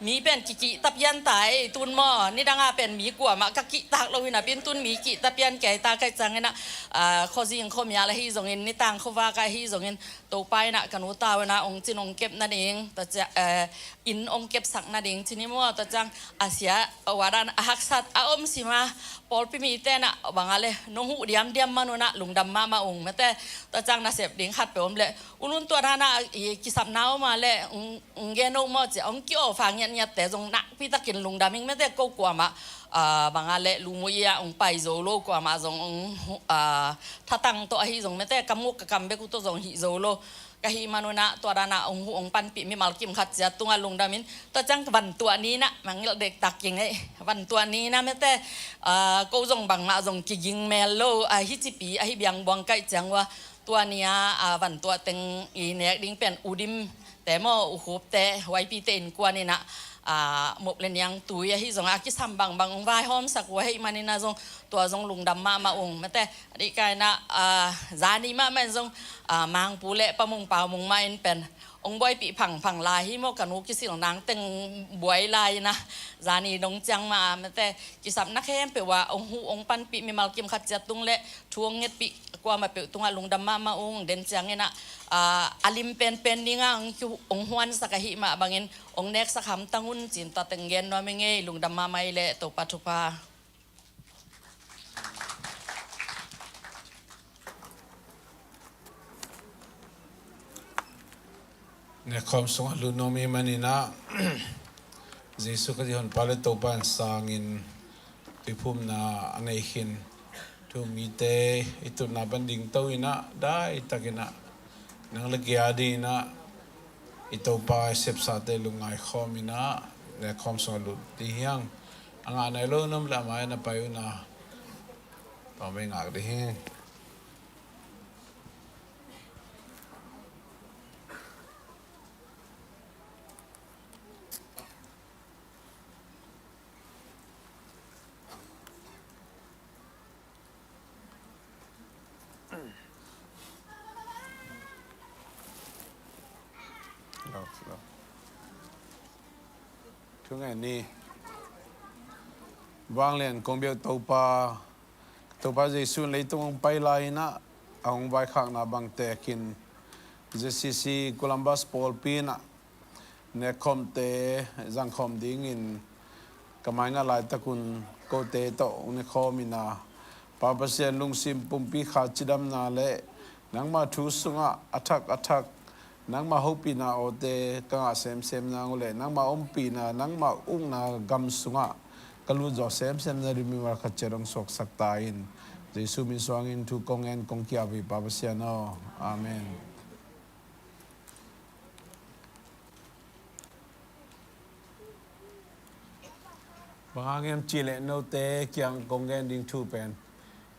มีเป็นกิตับยันตายตุนหม้อนี่ดังเป็นมีกว่ามากกิตากเราวินาเป็นตุนมีกิตับยันแก่ตาใกล้จังนะข้อสิ่งข้อมีอะไรฮิจงเงินนี่ต่างเขาว่ากันฮิจงเงินตัวไปนะกันวุตาวนะองจินองเก็บนั่นเองแต่จะอินองเก็บสักนั่นเองทีนี้มั่วแต่จังอาเซียวารันฮักสัตอมสิมาปอลพิมีเตนะบางอะไรน้องหูเดียมมานุนะลุงดำมาองแม้แต่จังน่าเสพดิ้งขัดไปอมเลยอุลุนตัวท่านะกิสับน้าวมาเลยเกนอมจะองเกี่ยวฟังยันยัดแต่จงนักพี่ตะกินลุงดำมิงแม้แต่ก็กลัวมาบางอะไรลุงมุยองไปโซโลกว่ามาจงถ้าตั้งตัวฮิจงแม้แต่กำมุกกำเบกุตัวจงฮิโซโล กะหิมานุนะตัวดานาองค์ปันปิมีมัลกิมขัดจะตุงลุงดามินตัวจังวันตัวนี้นะมังเด็กตักยิงไอ้วันตัวนี้นะแม้แต่กูจงบังมาจงกิยิงเมลโลฮิจิปีฮิเบียงบวงไก่จังว่าตัวเนี้ยวันตัวเต็งอีเนกดิ้งเป็นอูดิมแต่เมื่ออุคบแต่ไว้ปีเต็นกว่านี่นะหมกเล่นยังตุยฮิจงอากิสัมบังวายหอมสักไว้มานี่นะจงตัวจงลุงดำมาองค์แม้แต่อดีกายนะจานีมาแม่จงมังปูเละประมงเปล่ามงมาเอ็นเป็นองค์บอยปีผังลายฮิโมกันุกิสิของนางเต็งบวยลายนะจานีดงจังมาแม้แต่กิสับนักแข่งเปว่าองค์ปันปีมีมัลกิมขัดจัตุงเละทวงเงปีกว่ามาเปตุงลุงดำมาองค์เด่นจังเงนะอาลิมเป็นนี่ง่างองค์ฮวนสักหิมาบางเงินองค์เน็กสักคำตั้งหุ่นจินตาเต็งเงินน้อยไม่เงยลุงดำมาไม่เละตัวปัจจุบันเนี่ยความสงฆ์ลุนโนมีมันนี่นะเยซูก็ที่หนพาเลตปันสางินพิภพนาอันไหนหินทุมีเตอิตุนาบันดิงเต้าอินะได้ตะกินะนังเล็กยาดีนะอิตุปาเสพสาเตลุงไงข้อมินะเนี่ยความสงฆ์ลุที่ยังอังอันไหนโลน้ำละไม้นะไปอุนะต่อไม่งักดีเฮงทุกอย่างนี้วางเรียนกงเบียวตัวปาเยซูเลยต้องไปไล่นะเอาไปข้างหน้าบางแต่กิน ZCC Columbus Paupiนะเนี่ยคอมเตจังคอมดิ้งอินกำไมน่าไล่ตะกุนโกเตโตเนี่ยคอมินาปาปเซียนลุงซิมปุ่มปีขาจิดำนาเละนังมาทูสุงะอัทักนังมาฮุปีนาโอเตกังอาเซมนางเล่นังมาอมปีนานังมาอุ้งนากำสุงะกลูจอเซมนาริมีวาขัดเจริญสกสักตาอินเยซูมิสวางอินทุกงเงินกงเกียบิปาปเซียนออาเมนบางเงินจิเลโนเตเกียงกงเงินดิ้งทูเป็น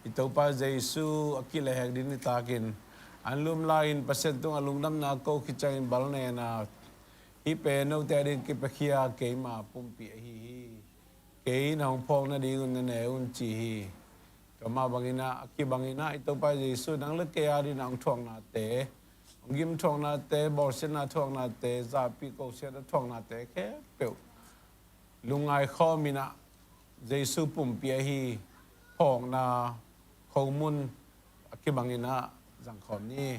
อิตาปาเยซูอักิเลหกดินิตากินอันลุมลาอินเปอร์เซ็นต์ตรงอันลุงดำนาโกคิจังบัลเนนาฮิเปโนเตดินกิปะเคียเกยมาปุ่มปีฮีเกยนองพองนาดีอุนเนอุนจีฮีก็มาบางอินาอักิบางอินาอิตาปาเยซูนังเล็กเกียดินองทองนาเตกิมทองนาเตบอลเซนาทองนาเตซาปิโกเซนาทองนาเตแค่เปียวลุงไอข้อมินะเยซูปุ่มปีฮีพองนาคงมุนอักิบางอินาสังคมนี้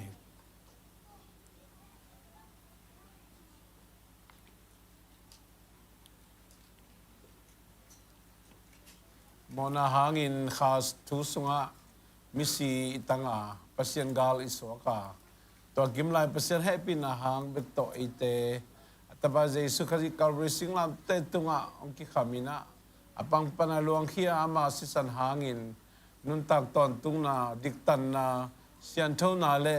มอนาหางินข้าทุสุงะมิสีตังอาเปอร์เซียนกาลอิสวกาตัวกิมไลเปอร์เซียนแฮปปี้นาหางเบตโตอิเตแต่บาเจสุขาจิกาลริสิงลามเตตุงะองคิขามินะอปังปนาลวงเขียอามาสิสันหางินนุนตักตอนตุงนาดิกตันนาเสียนเท่านาเล่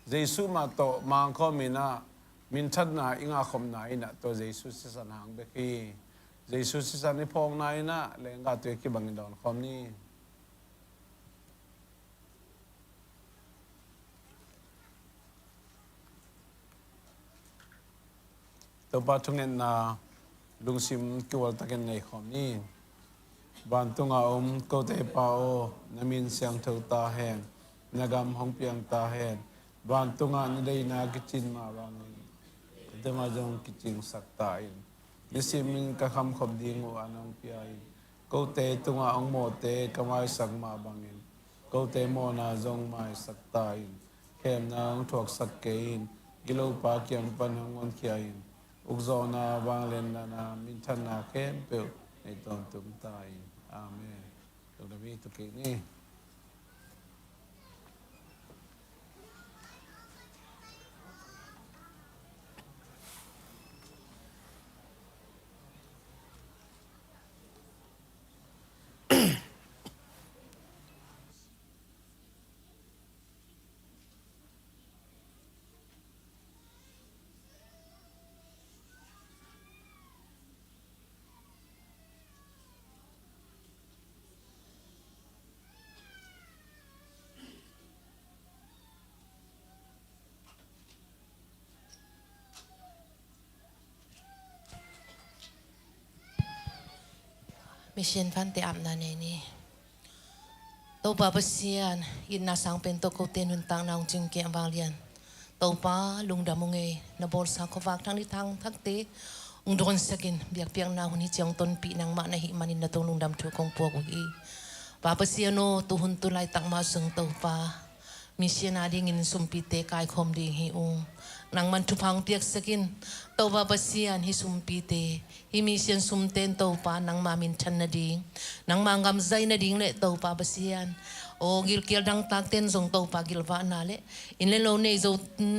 เยซูมาโตมังข้อมินะมินทัดนาอิงอาคมนาอินะตัวเยซูสิสันหางเบกีเยซูสิสันนิพงนาอินะเลงกาตัวกิบังอินดอนคอมนี้ตัวปัจจุบันนาลุงซิมกิวลตะกันในคอมนี้บันตุงอาโกเตปาโอนามินเสียงเท่าตาแหงนากำห้องเพียงตาเห็นบางตุงานได้นากิจินมาบางเดมาจงกิจินสักตายยิสิมิงกะคำขบดิ้งวันองพิไอกูเตตุงาองโมเตกำไมสักมาบางกูเตโมนาจงไม่สักตายเข้มนางถวกสักเกนกิโลปาเกียงปันหงวันเขียนอุกโซนาบางเลนนามินทันนาเข้มเปิลในตอนตุมตายอาเมนตรงนี้ตุกินี่ มิเชนพันเตอัมนาเนนี่ตัวป้าเสียนอินนาสังเป็นตัวเขาเตียนหุ่นตังนางจึงเกี่ยบางเลียนตัวป้าลุงดำมงเงยนับบอลสังขวากทั้งที่ทางทักเตองโดนสกินเบียกเปียงนาหุ่นที่เจียงต้นปีนางมาในหิมันินนาตรงลุงดำถูกของพวกวีป้าเสียโนตัวหุ่นตัวไล่ตักมาสึงตัวป้ามิเชนอาดิงินสุมปีเตกายคมดีหิองนางมันทุพังเปียกสกินตัวป้าเสียนฮิสุมปีเตฮิมิเชนสุมเตนตัวป้านางมามินชันนาดิงนางมางำใจนาดิงเละตัวป้าเสียนโอ้กิลเกียดังตากเต้นทรงตัวป้ากิลวานาเละอินเลโลเนโซ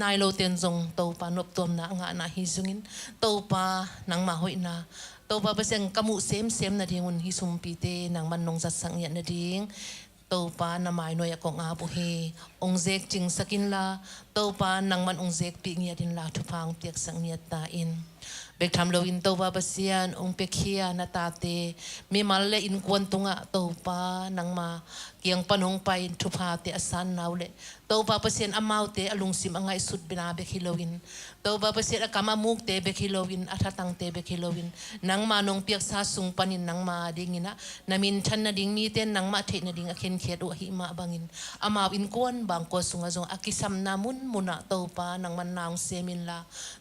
นายโลเต้นทรงตัวป้านบตัวน่างานาฮิซุงินตัวป้านางมาหอยนาตัวป้าเสียนกมุเซมนาดิงอุนฮิสุมปีเตนางมันนงจัดสังเยนาดิงตัวป้านามายนวยกงอาบุเฮองเจกจิงสกินลาตัวป้านางมันองเจกปีเงียดินลาทุพังเปียกสังเนียตาอินเบกทำโลวินตัวป้าเสียนองเปคียนาตาเตมีมาเลอินกวนตุงะตัวป้านางมาเกียงปนหงไปทุพาเตอสันนาวเลตัวป้าเสียนอามาวเตอลุงซิมอังไงสุดบินาเบคิโลวินตัวป้าเสียนอกามามุกเตเบคิโลวินอัฐตังเตเบคิโลวินนางมานงเปียกซาสุงปนินนางมาดิงินะนามินชันนาดิงมีเต้นนางมาเทนาดิงอเคนเขียดวหิมาบังอินอามาวอินกวนบางกวสุงอจงอากิสัมนามุนมุนะตัวป้านางมันนางเซมินลา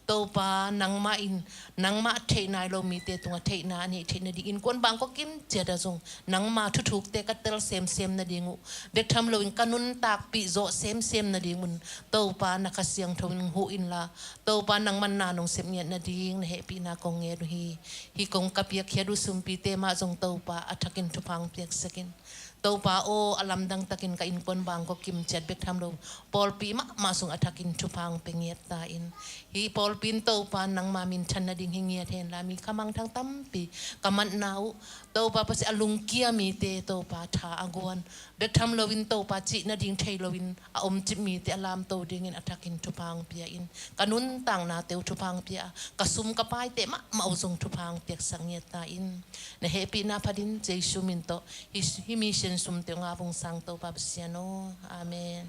ตัวป้านางมาอินนางมาเทนายโลมีเตตุงเทนานี่เทนาดิงอินกวนบางก็กิมเจดาจงนางมาทุกเตกัตเตลเซมนาดิงูเบกทำโลวินกันุนตากปีโซเซมนาดิงมุนตัวป้านักเสียงทวินหูอินลาตัวป้านางมันนานงเซมเนียนาดิงเฮปีนากงเงรุฮีกงกับเปียกเขียดูซุมปีเตมาจงตัวป้าอัฐกินทุพังเปียกสกินตัวป้าโออลัมดังตะกินกับอินกวนบางก็กิมเจ็ดเบกทำโลปอลปีมาส่งอัฐกินทุพังเปงเงียตาอินฮีปอลปีนตัวป้านางมามินชันนาดิงเฮเงียเทนลามีขมังทั้งตั้มปีกำมันนาวตัวป้าภาษาลุงเกียมีเตตัวป้าทาอากวนเบกทำโลวินตัวป้าจินาดิงเทโลวินอมจิมีเตอลามตัวดิงินอัฐกินทุพังเปียอินกันุนต่างนาเตวทุพังเปียกระซุมกระปายเตมาเอาทรงทุพังเปียกสังเงียตาอินในเฮปีนาพดินเจสุมินโตฮิมิเชนซุมเตงอาบงสังตัวป้าเสียโนอาเมน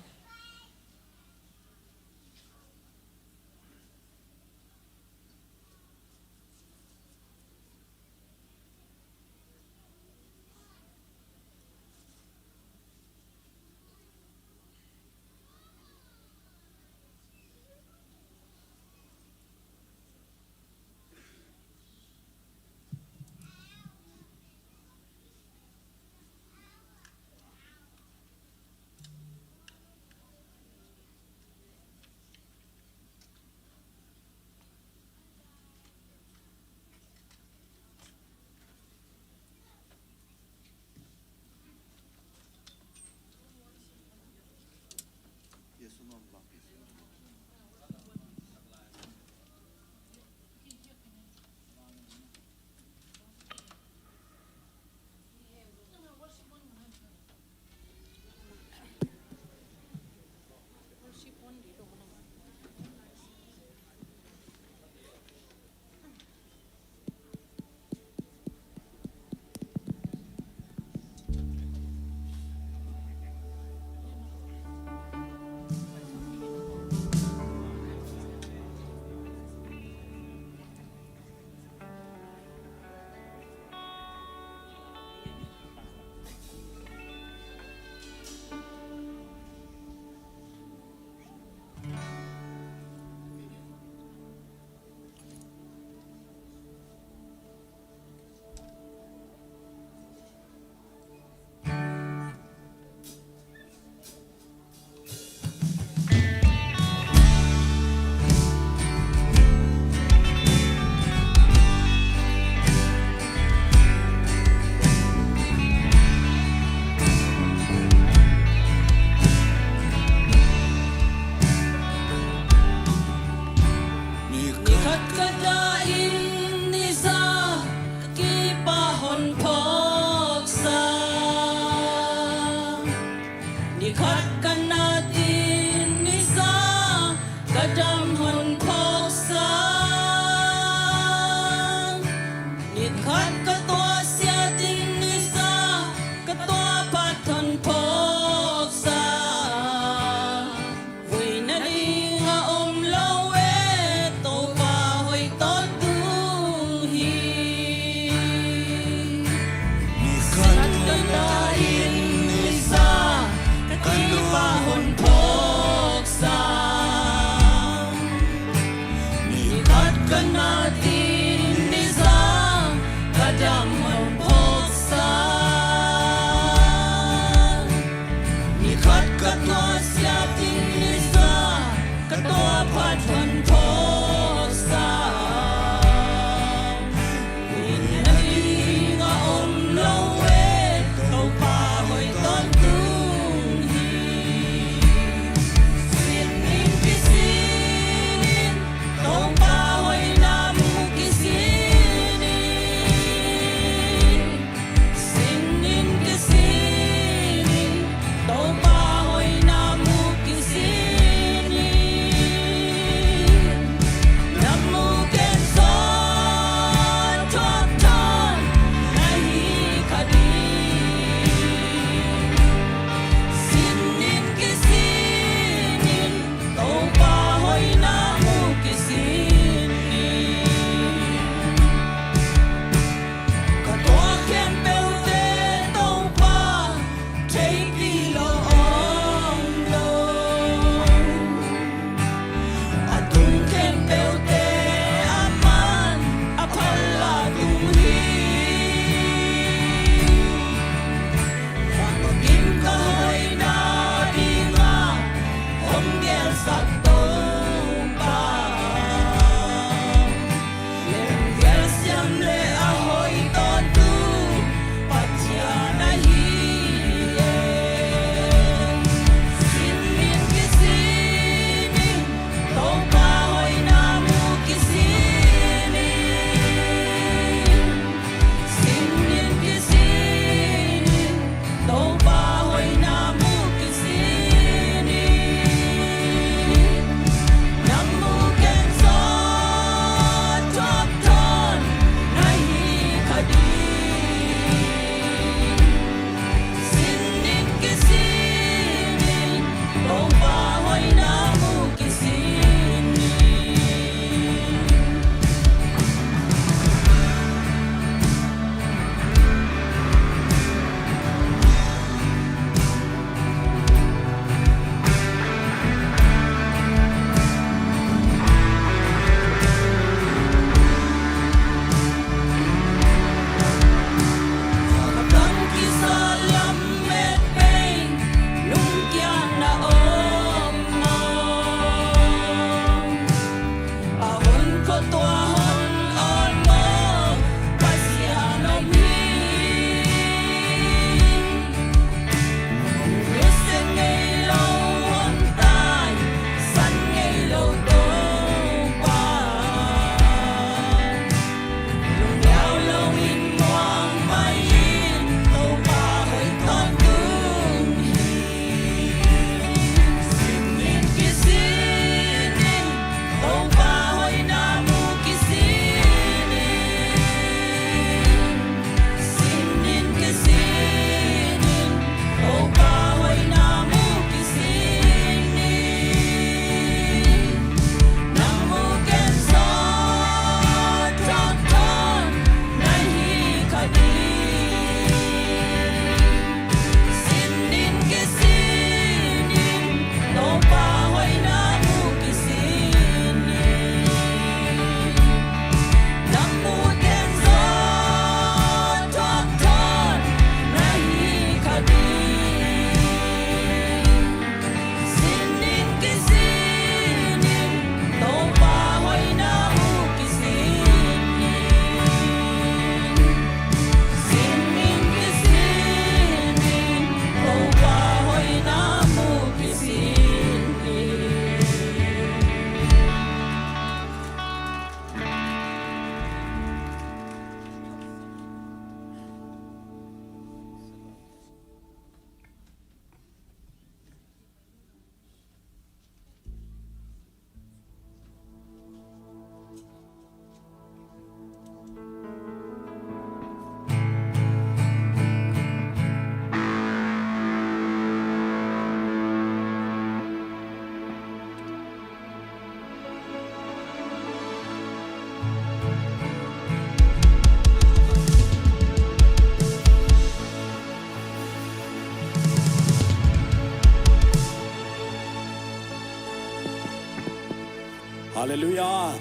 Hallelujah.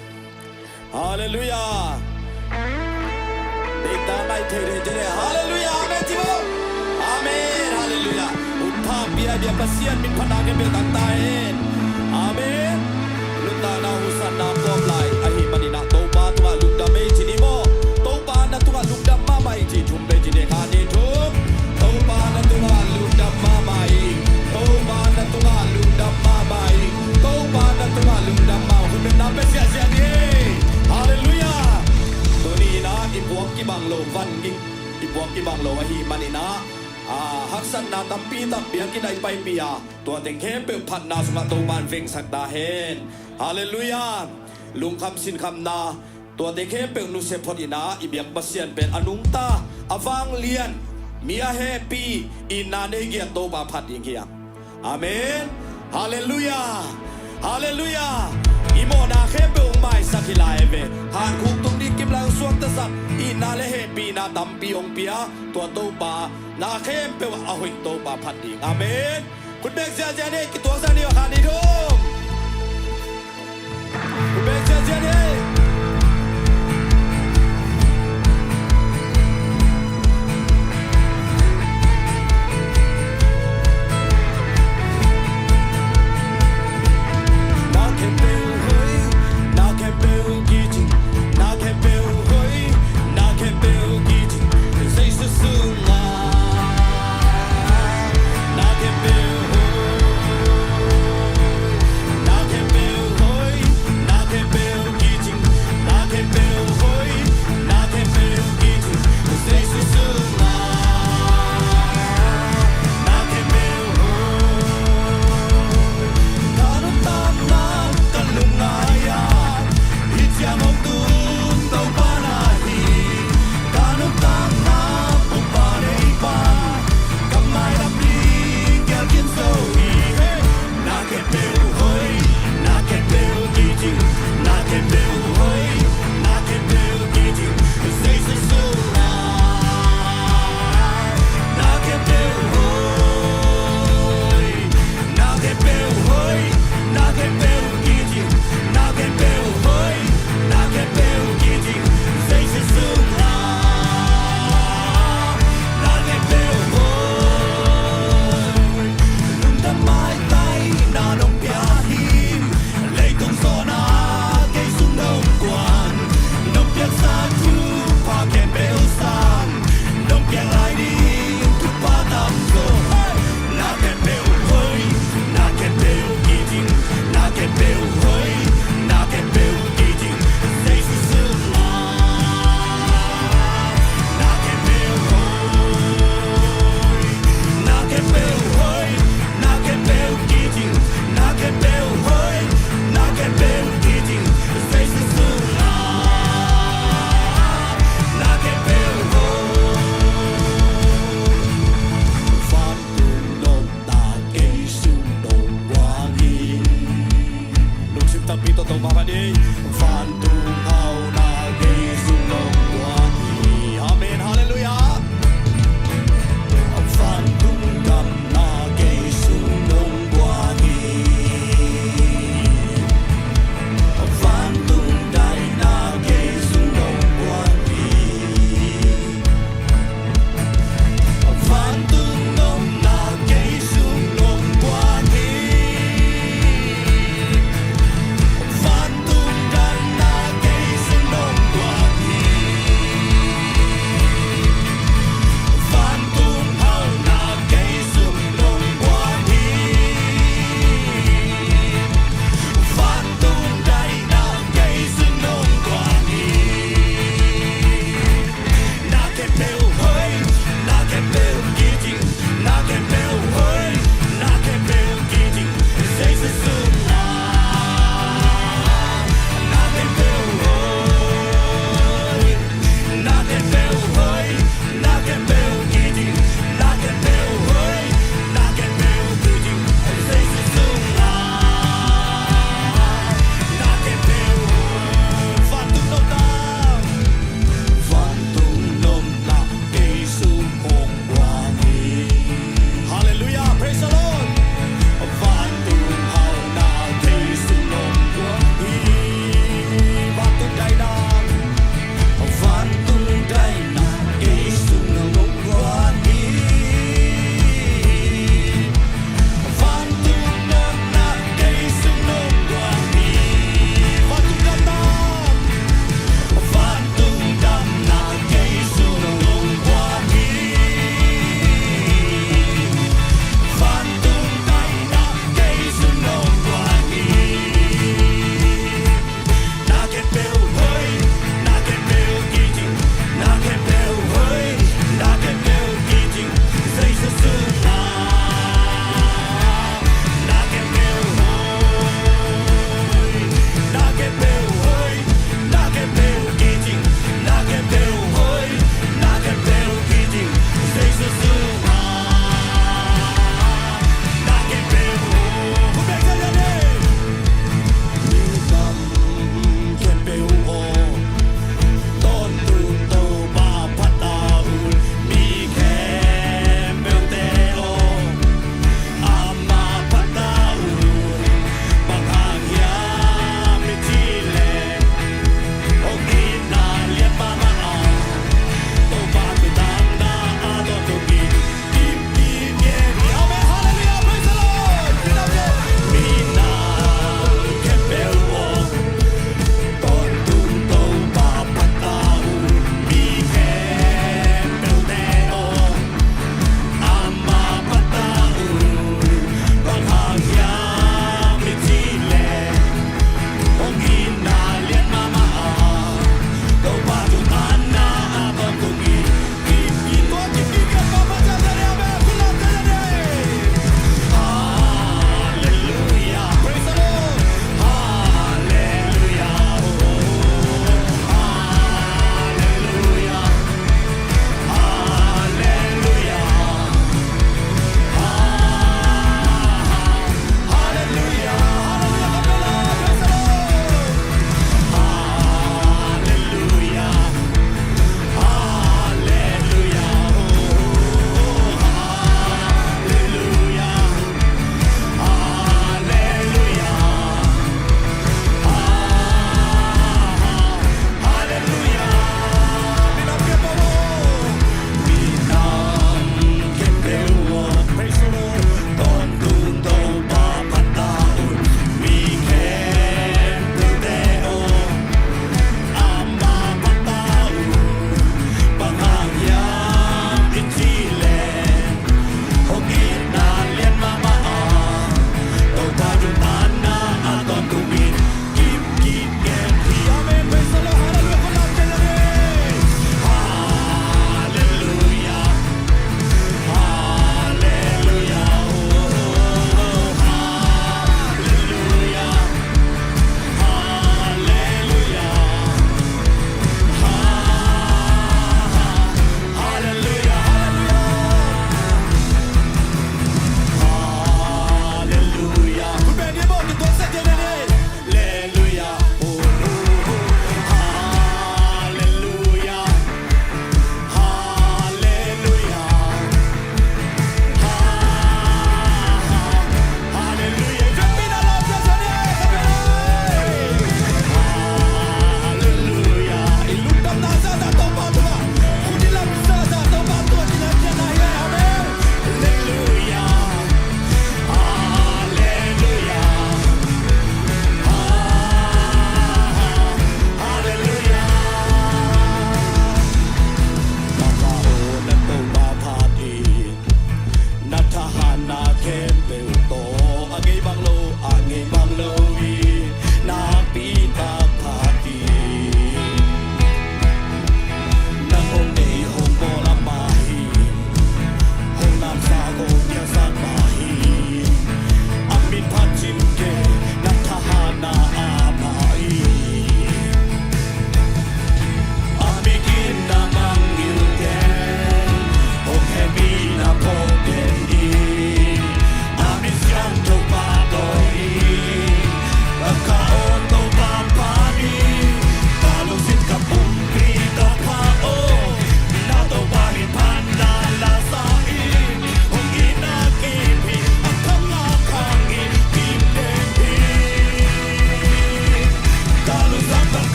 Hallelujah. Dekta lai thei re jere. Hallelujah. Amen. Amen. Hallelujah. ภาพเบียเบียประเสียนมินพนาเกเบตังตาเห็นอาเมนลุงตานาหุสันนากอบไหลอาหิมันนาโตปาตัวลุงดำไม่จีนิโมโตปานาตัวลุงดำมาไม่จีชุมเบจีเดคาเดทุกโตปานาตัวลุงดำมาไม่โตปานาตัวลุงดำมาไม่โตปานาตัวลุงดำมาคุณเป็นน้ำเป็นเสียเสียดีฮาเลลูยาตัวนี้นะอีพวกกิบังโลวันกิอีพวกกิบังโลอาหิมันนะฮักสันนาตัมปีตัมเบียกินไอไปเปียตัวเต็งเข้มเปิลพันนาสมาโตบานเวงสักดาเฮนฮาเลลูยาลุงคำสินคำนาตัวเต็งเข้มเปิลนุเซพอดีนาอีเบียงบัสเซียนเป็นอนุงตาอวังเลียนเมียเฮปีอินาเนเกียโตบาพัดยิงเกียอาเมนฮาเลลูยาฮาเลลูยาอีโมนาเข้มเปิลไม่สักลายเวหานคุกตรงนี้กิมลังสวงตะสักอินาเลเฮปีนาตัมปีองเปียตัวโตบานาเข้มเปิลอาหุยโตบาพัดยิงอาเมนคุณเบกเซียเจเนกิตัวสันนิวขานิทุมคุณเบกเซียเจเน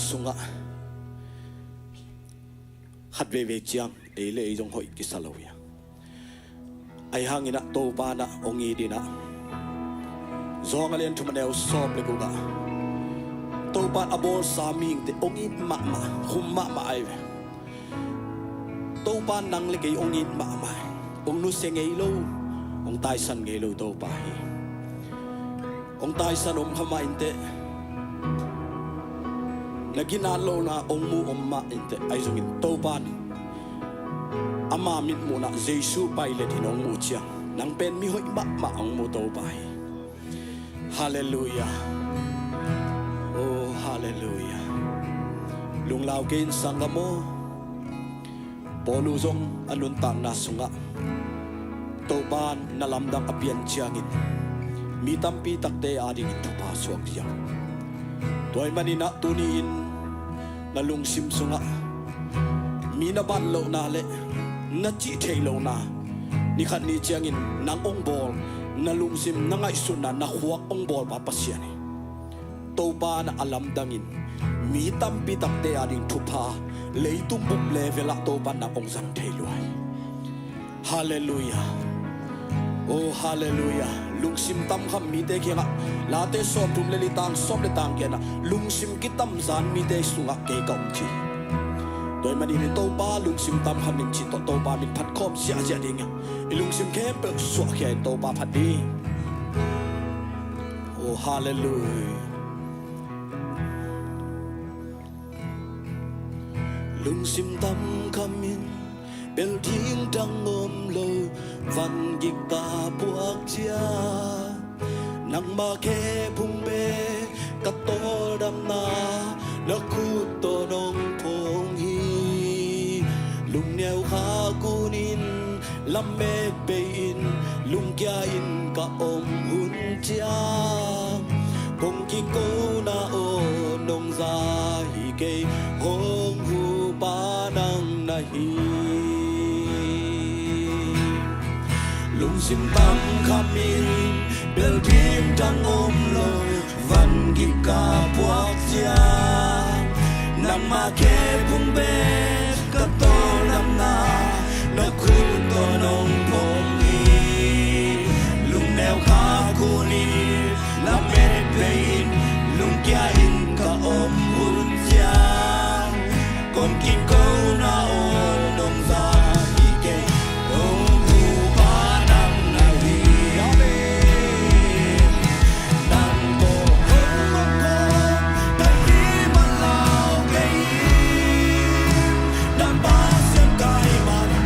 sunga khát về về chiang ấy lệ trong hội cái sao ya ai hang ina to ba na ongi đi na zong alien thu manel som le kuga to ba abol saming te ongi ma khum ma ai to ba nang le cái ongi ma ông nu se ngei lo ông tai san ngei lo to ba hi ông tai san khama inte nagina lo na ông mu ma inte ai zong in to ba ama mit mu na jesu pai le din ông mu chiang nang pen mi hoi ma ông mu to ba hi hallelujah oh hallelujah lung lao ken sangamo polu zong anun tang na sunga to ban na lamdang apian chiangin mi tampi takte ading tu pa suak ya toy manina tunin na lungsim sunga mi na ban lo na le na chi thei lo na ni khat ni chiangin nang ong bol na lungsim na ngai suna na huak ong bol pa pasiani to ba na alam dangin mi tampi takte ading tu pa leitung buk level to ban na ong zan thei luai hallelujah oh hallelujah lungsim tam kham mi te khenga la te som tum le li tang som le tang kena lungsim ki tam zan mi te sunga ke kaung chi toy mani ni to ba lungsim tam kham nin chi to ba min phat khom sia sia ding lungsim kem pe so khe to ba phat di oh hallelujah lungsim tam khamin bel thing dang om lo van gika puak chia nang ma ke phung be ka to dam na na khu to nong phong hi lung neo kha kunin lam me be in lung kya in ka om hun chia kong ki ko na o nong za hi ke hong hu pa nang na hi lung sim tam khamin bel bim dang om lo van gi ka puak chia nang ma ke phung be ka to nam na na khu to nong pom ni lung neo kha ku ni la me pein lung kya in ka om hun chia kom kin ko na o nong za hi ke Bye.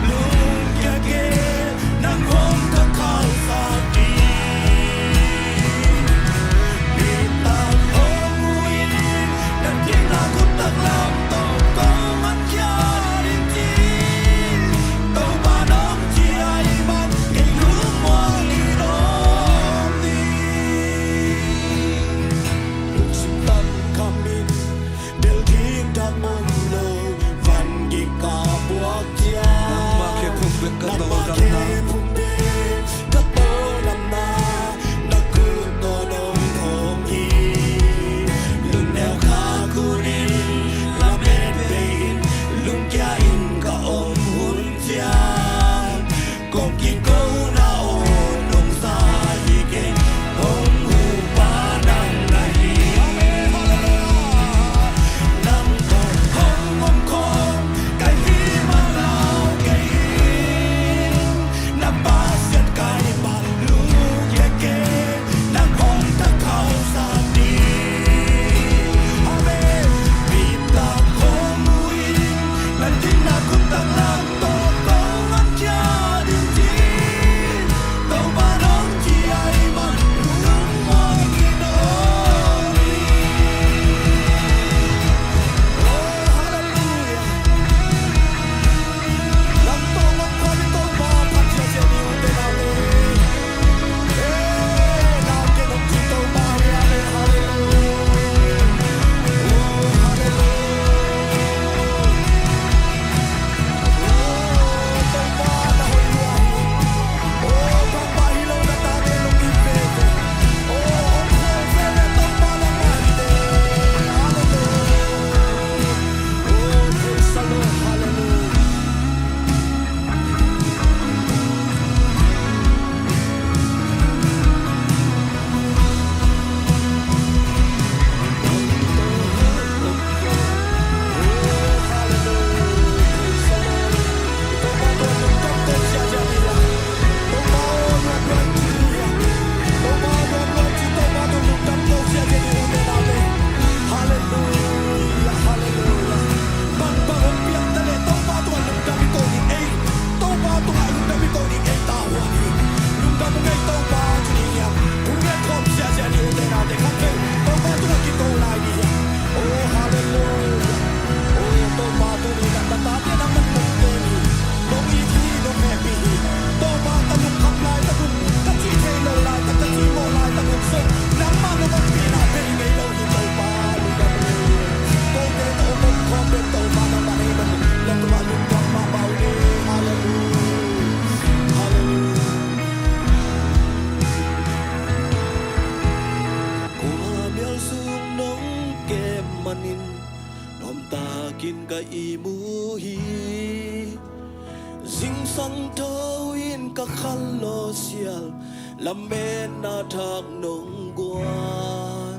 Dinh sang thâu in các khăn lo xial làm bên na thác nông quan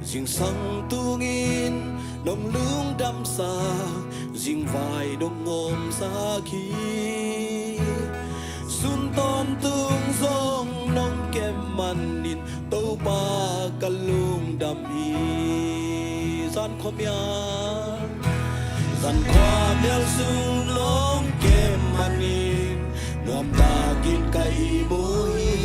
dinh sang tung in nông lương đam sa dinh vài đông ngom sa khi sun ton tung dòng nông kem man in tàu ba cả lung đam hi gian khoa mial sun long kem man in nom ta kin Khaiboih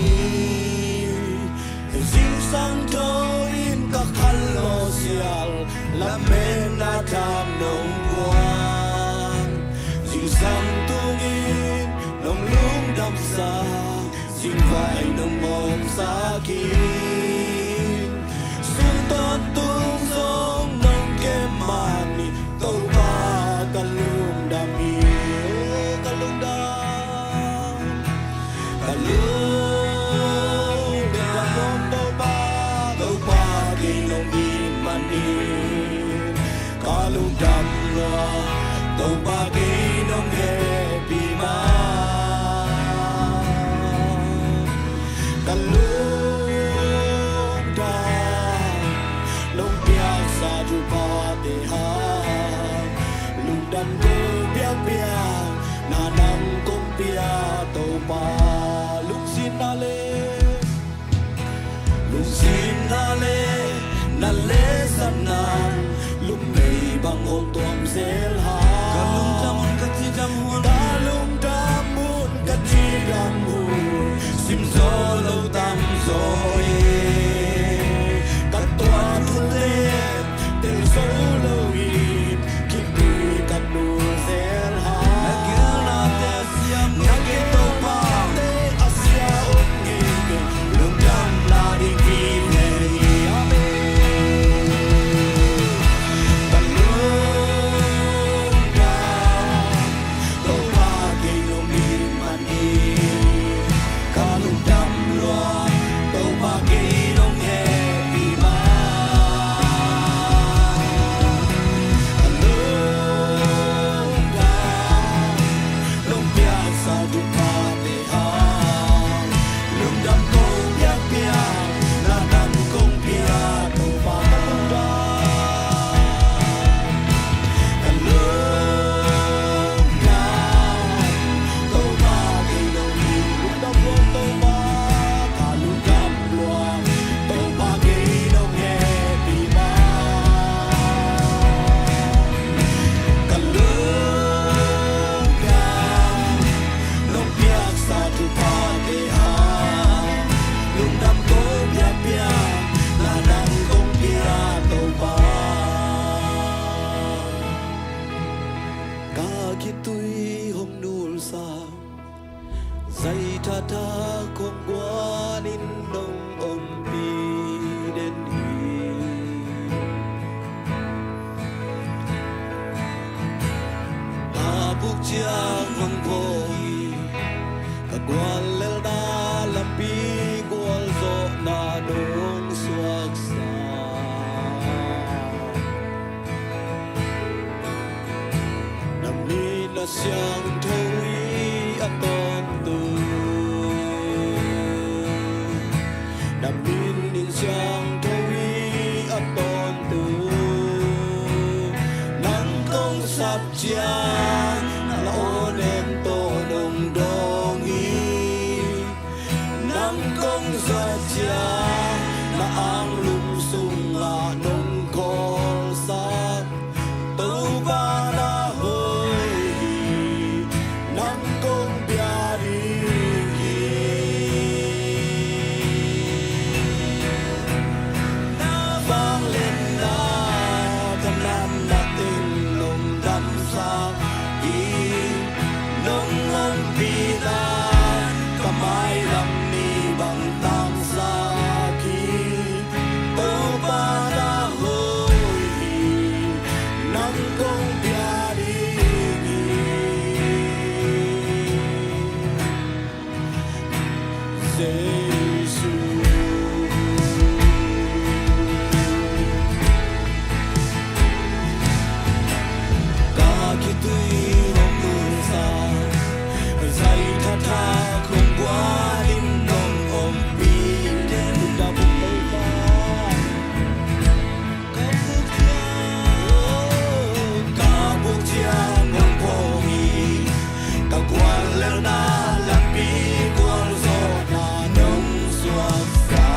dinh sang thâu in các khăn lo xial làm bên na tham nông quan dinh sang tung in nông lung đam sa dinh vài nông ngom sa kín xuân ton tung dòng nông kem mani tàu ba cả lung đam hi cả lung đam cả lung đam tàu ba kỳ nông đi mani cả lung đam loa tàu ba kỳ nông he pi ma cả lung đam lung bia sa ju pa te ha lung đam cô bia na nang công bia tàu ba lung xin na le sanan lung mei bang om tuam zel ha kalung damun kati dam hun sim zo lo tam zo e katwa thule tel zo lo in kipi kanu zel ha agana te siam nyake to pa te asia ongi lung dam la di ki Siang thui aton tu Namin in siang thui aton tu Nang kong sap chiang la onem to nong dongi Nang kong sa chiang la ang lung sung la nong kol sa tu ba na lerna lampi kual zo na nong suasa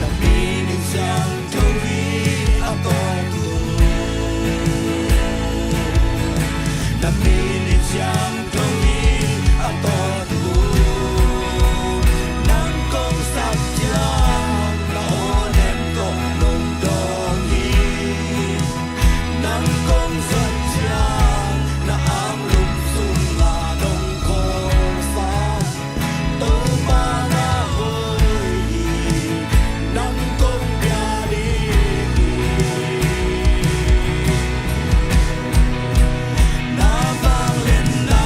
Naminin siyang tuwi ako tu Naminin siyang tuwi ako tu Nang kong sadyang naonem kong nung dongi Nang kong sadyang na ang lumsum na nung korsan Tong manahoy Nang kong biyarigi Nabangin na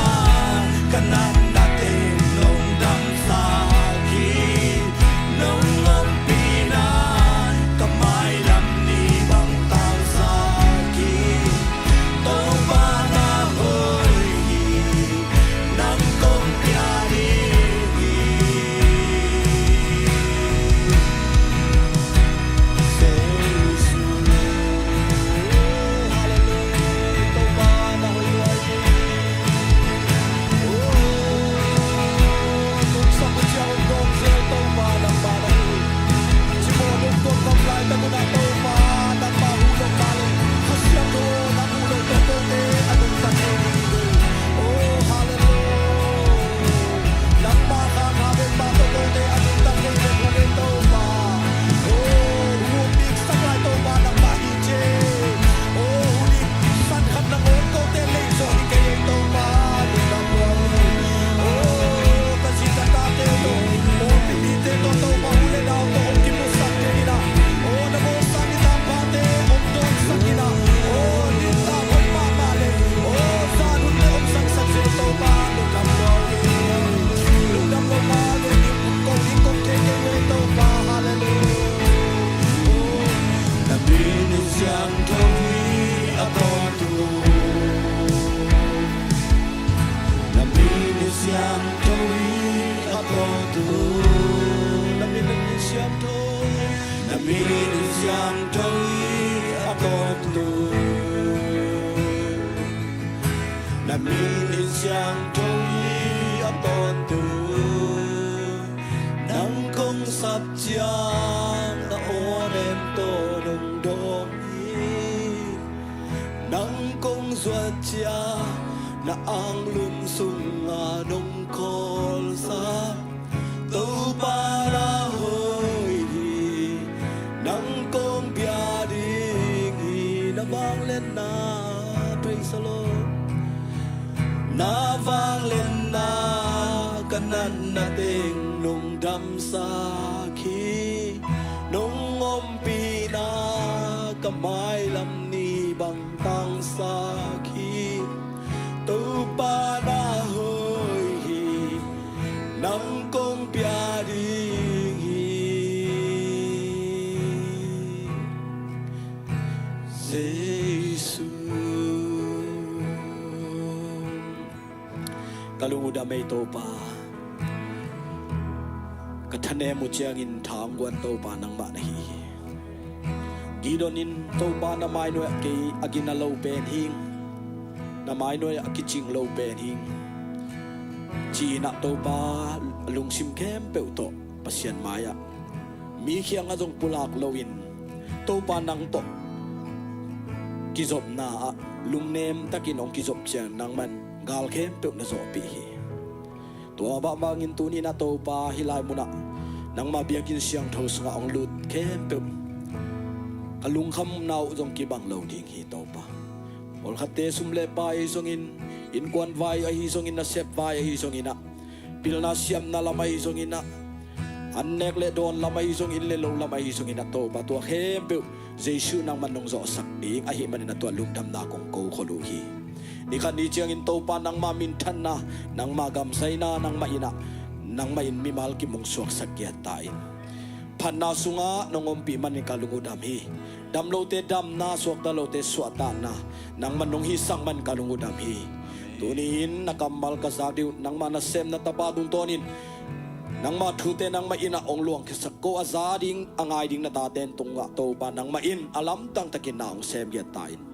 kanan natin nung damsaki Nung umpinan kamay lam ni bang tangsaki Tong manahoy Nang kong biyarigi Naminin siyang tuwi aton tu Nang kong sadyang na onem to nung dongi Nang kong sadya na ang lumsum nga nung kolsa To parahoy Nang kong biyading Nabanglen na Praise the Lord Navanglen na kanan nating nung damsaki Nung umpi na kamay lam ni bangtang saki Tu panahoy Nang kong biyading Jesus Kalunguda may to pa Katane mo tiyangin tangguan to pa ng manahi Gidonin to pa na may noy kay aginalaw penhing Na may noy akiching low penhing China to pa lungsim kempe to pasyan maya Mikiyang adong pulak lawin To pa nang to Kizop na lungnem takinong kizop siyang nang man Gal kempel na zopi Tua ba mangin tuni na to pa hilay mo na Nang mabiyagin siyang tos nga ang lut kempel Kalungkam na uzong kibang loading hito pa Ol kate sumle pa isongin Inkwan vai ay isongin na sep vai ay isongin na Pil na siyam na lamay isongin na Anek le doon lamay isongin lelo lamay isongin na to pa Tua kempel Jesu nang manong zosak ing ahi manin na tua lungdam na kong kukuluhi Ni kanijang into pa nang mamintan na Nang magamsay na nang maina Nang main mimal kimong suwak sakyatain Panasunga nung umpi man ni kalungudamhi Damlo te dam na suwak dalo te suwata na Nang manong hisang man kalungudamhi Tunin nakamal kasadiw Nang manasem na tapadong tonin Nang matute nang maina ong luang kisako azading Ang aiding nataten tunga to pa nang main Alam tang takinaong sem yatain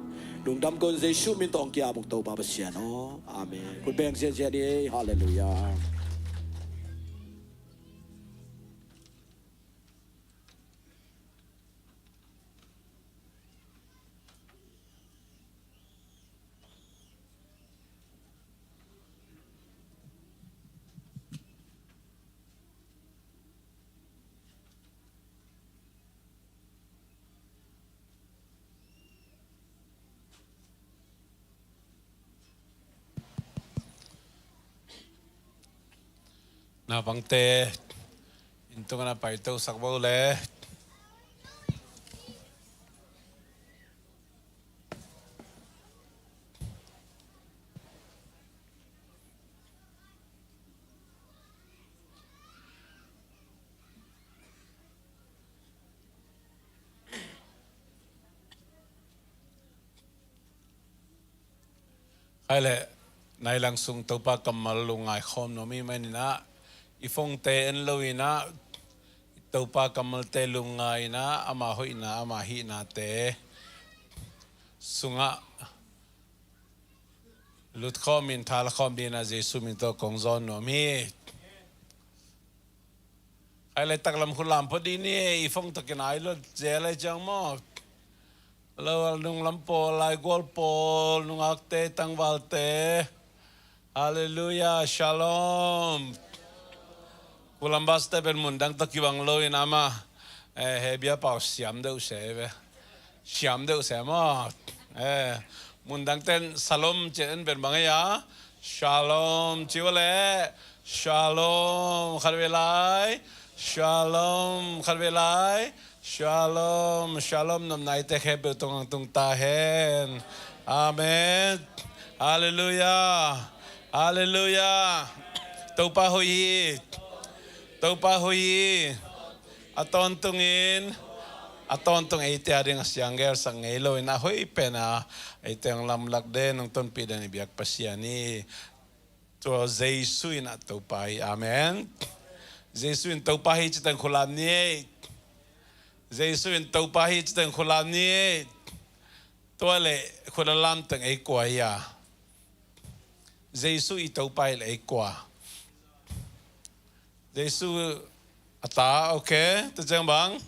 lung dam kon Giêsu min tong kia muk to pa pasian no amen kun beng sia sia đi hallelujah na bang te into na pa ito sakbo le ai le nai lang sung to pa kamal lungai khom no mi mai na ifong te en loina to pa kamal te lungai na ama hoi na ama hi na te sunga lut khom in thal khom bi na jesu min to kong zon no mi ai le taklam khulam podi ni ifong to kenai lo jele jang mo lo nung lampo lai gol pol nung akte tangwalte hallelujah shalom Columbus te ben mundang takiwang lo in ama hebia pau siam deu se mo mundang ten salom chen ben bangaya shalom chiwale shalom khalvelai shalom khalvelai shalom shalom nam nai te khep tung ta hen amen hallelujah hallelujah topa hoi aton tung ite ading asyangger sang elo ina hoi pena ite ang lamlak den ng ton pidan ibiak pasiani to Jesu ina topai amen Jesu in topai chitang khulam ni Jesu in topai chitang khulam ni toale khulalam tang ai kwa ya Jesu i topai le ai kwa Jesu ata okay to jang bang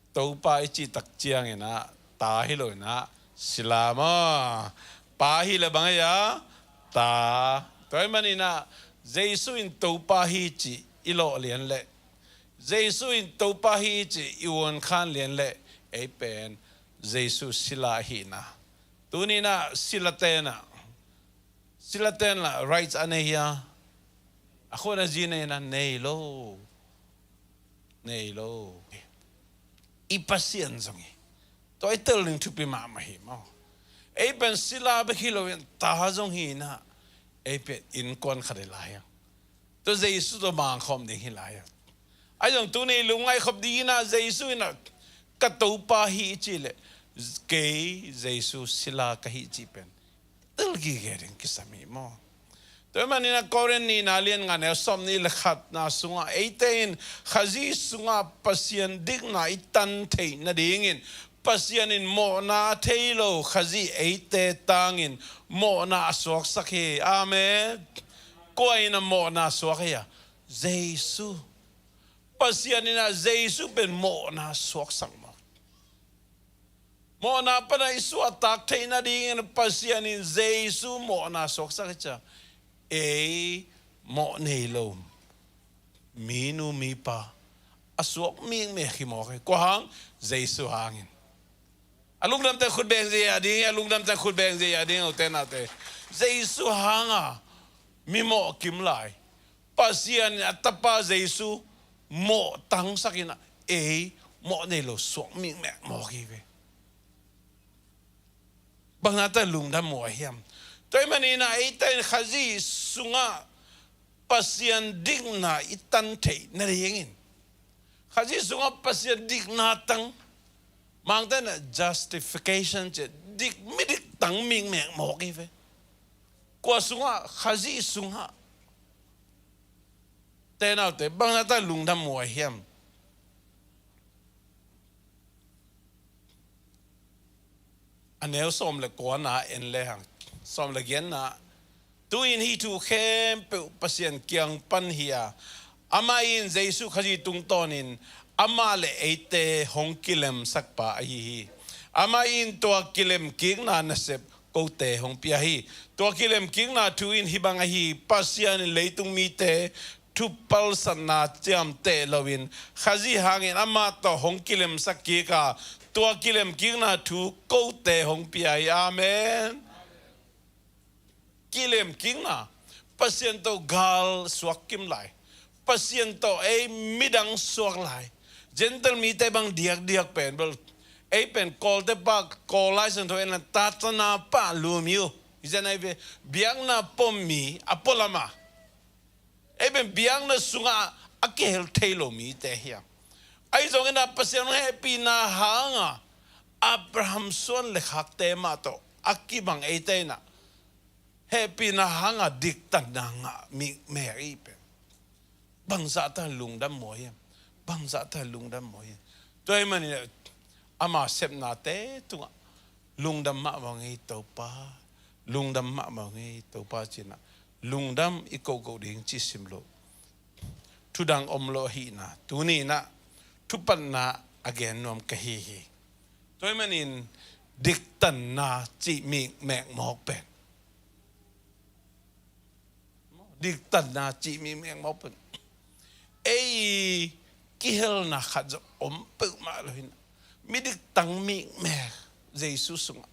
topa ichi tak chiang ina ta hi lo na silama pa hi le bang ya ta toy manina Jesu in topa hi chi ilo lian le Jesu in topa hi chi iwon khan lian le ei pen Jesu sila hi na tunina silatena rights anehia ako na jina na neilo ipasien zongi to ai telling to be mama hi mo ei pen sila be khilo ta zong hi na ei pe in kon kharelaya to Jesu to mang khom ding hilaya ai jong tu ni lungai khop di na Jesu na ka to pa hi chile ke Jesu sila ka hi chi pen telgi gering kisami mo to manina koren ni nalien nga ne som ni lekhat na sunga 18 khazi sunga pasien dik na itan thei na dingin pasian in mo na thailo khazi eite tangin mo na asok sakhe amen ko ina mo na asok ya Jesu pasian ina Jesu ben mo na asok sang mo na pa na isu atak thei na dingin pasian in Jesu mo na asok sakhe mo nelo minu mi pa asok ming me khimo ko hang Jesu hangin alung lam ta khut beng je ading alung lam ta khut beng je ading o ten ate Jesu hanga mi mo kim lai pasian atapa Jesu mo tang sakina mo nelo sok ming me mo ki ve bangata lung dam mo hiam toy manina itain khazi sunga pasian digna itan thei na yengin khazi sunga pasian digna tang mangten justification che dik midik tang ming me mo ki ve ko sunga khazi sunga tenau te bangata lungdam mo hiam anh em xóm là quá na en lệ hàng xóm là gen na tuin hi thu khem pe pasien kyang pan hiya ama in jesu khaji tung tonin ama le ate hong kilem sakpa hi ama in to kilem king na nasep ko te hong pia hi to kilem king na tuin hi bang hi pasian leitung mi te thu pal san na cham te lowin khaji hangin ama to hong kilem sakki ka to kilem king na thu ko te hong pia hi amen kilem king na pasien to gal suak kim lai pasien to e midang suak lai gentle mi te bang diak pen bel e pen call te pa call license to en tatana pa lumiu izena ve biang na pommi apolama e ben biang na sunga akel tailo mi te hia ai zong na pasien happy na hanga Abraham son le khak te ma to akibang e te na happy na hanga diktan na nga mi Mary pe bangsa ta lungdam moye bangsa ta lungdam moye toy mani ama sep na te tunga lungdam ma bangi topa lungdam ma bangi topa china lungdam iko ding chi simlo tudang omlo hi na tuni na tupan na again nom kahi hi toy manin diktan na chi mi mek mok pen diktan na chi mi mek mok pen ei kihel na khadzo om pe ma lo hin mi dik tang mi me Jesus sunga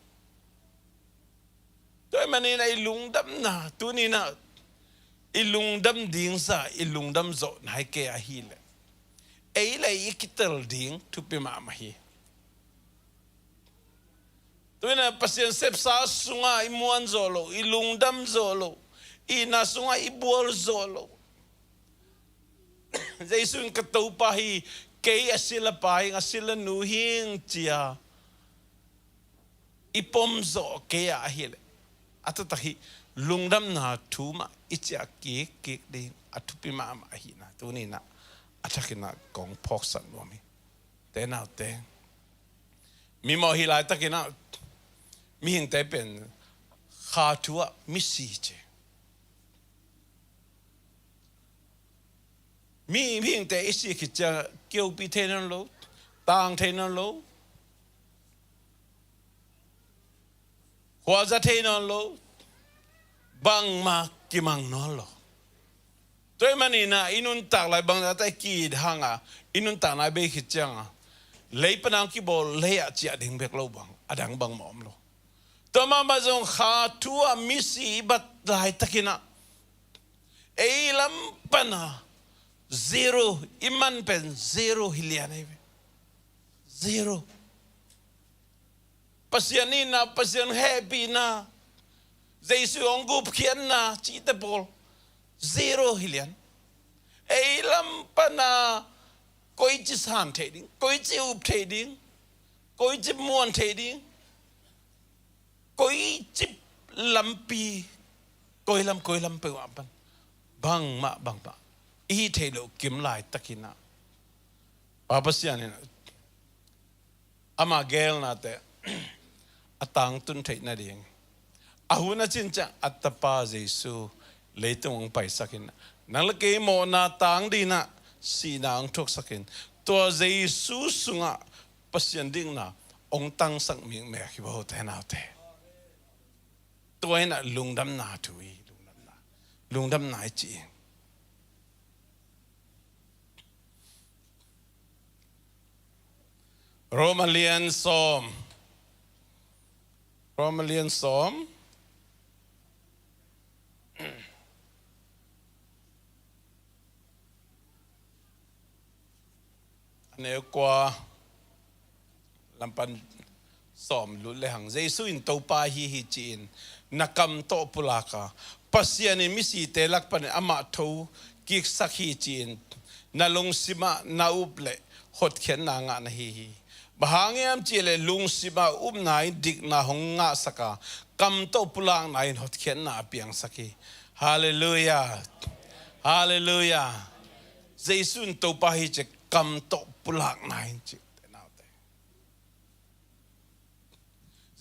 toy manin ai lungdam na tuni na ilungdam ding sa ilungdam zo nai ke a hi le ei le ikitel ding tu pe ma ma hi toy na pasien sep sa sunga imuan zolo ilungdam zolo ina sunga ibol zolo Jesus katau pahi kay asila pahi asila nuhing chia ipomzo kaya ahile atatahi lungdam na tuma itia kik ding atupi ma ahina tuni na atakina kong poksan nomi tena te mi mo hilai takina mi hing te pen khatua misiche mi hing te isi kicha kêu pi thế nó lố tang thế nó lố hóa ra thế nó lố bang ma ki mang nó lố tôi mà nina inun tak lại bang ra tay kỳ hang à inun tak lại bây kicha à lấy panang ki bol lấy à chia đinh bek lâu bang adang bang mom lo tôi mà bazong kha tua misi bat lại takina ei lam pana zero iman pen zero hilianai zero pasien ni na pasien happy na Jesus ong gup kian na chita pol zero hilian ei lam pa na koi chi san trading koi chi up trading koi chi muan trading koi chi lampi koi lam pe wapan bang ma i thế lo kim lai takina papa sian na ama gel na te atang tun thei na ding ahuna chincha atapa jesu leitung pai sakin nang ke mo na tang di na si na ang thok sakin to jesu sunga pasien ding na ong tang sang ming me ki bo te na te to na lungdam na tui lungdam na chi Romalian Psalm nếu qua lampan Psalm lu le hang Jesu in to pa hi chin nakam to pulaka pasian misi te lak pan ama tho ki sakhi chin nalong sima na uple hot khen na nga na hi bahangem chile lung siba nai dik na honga saka kam to pulang nai hot khen na piang saki hallelujah hallelujah Jesu to pa hi che kam to pulang nai chi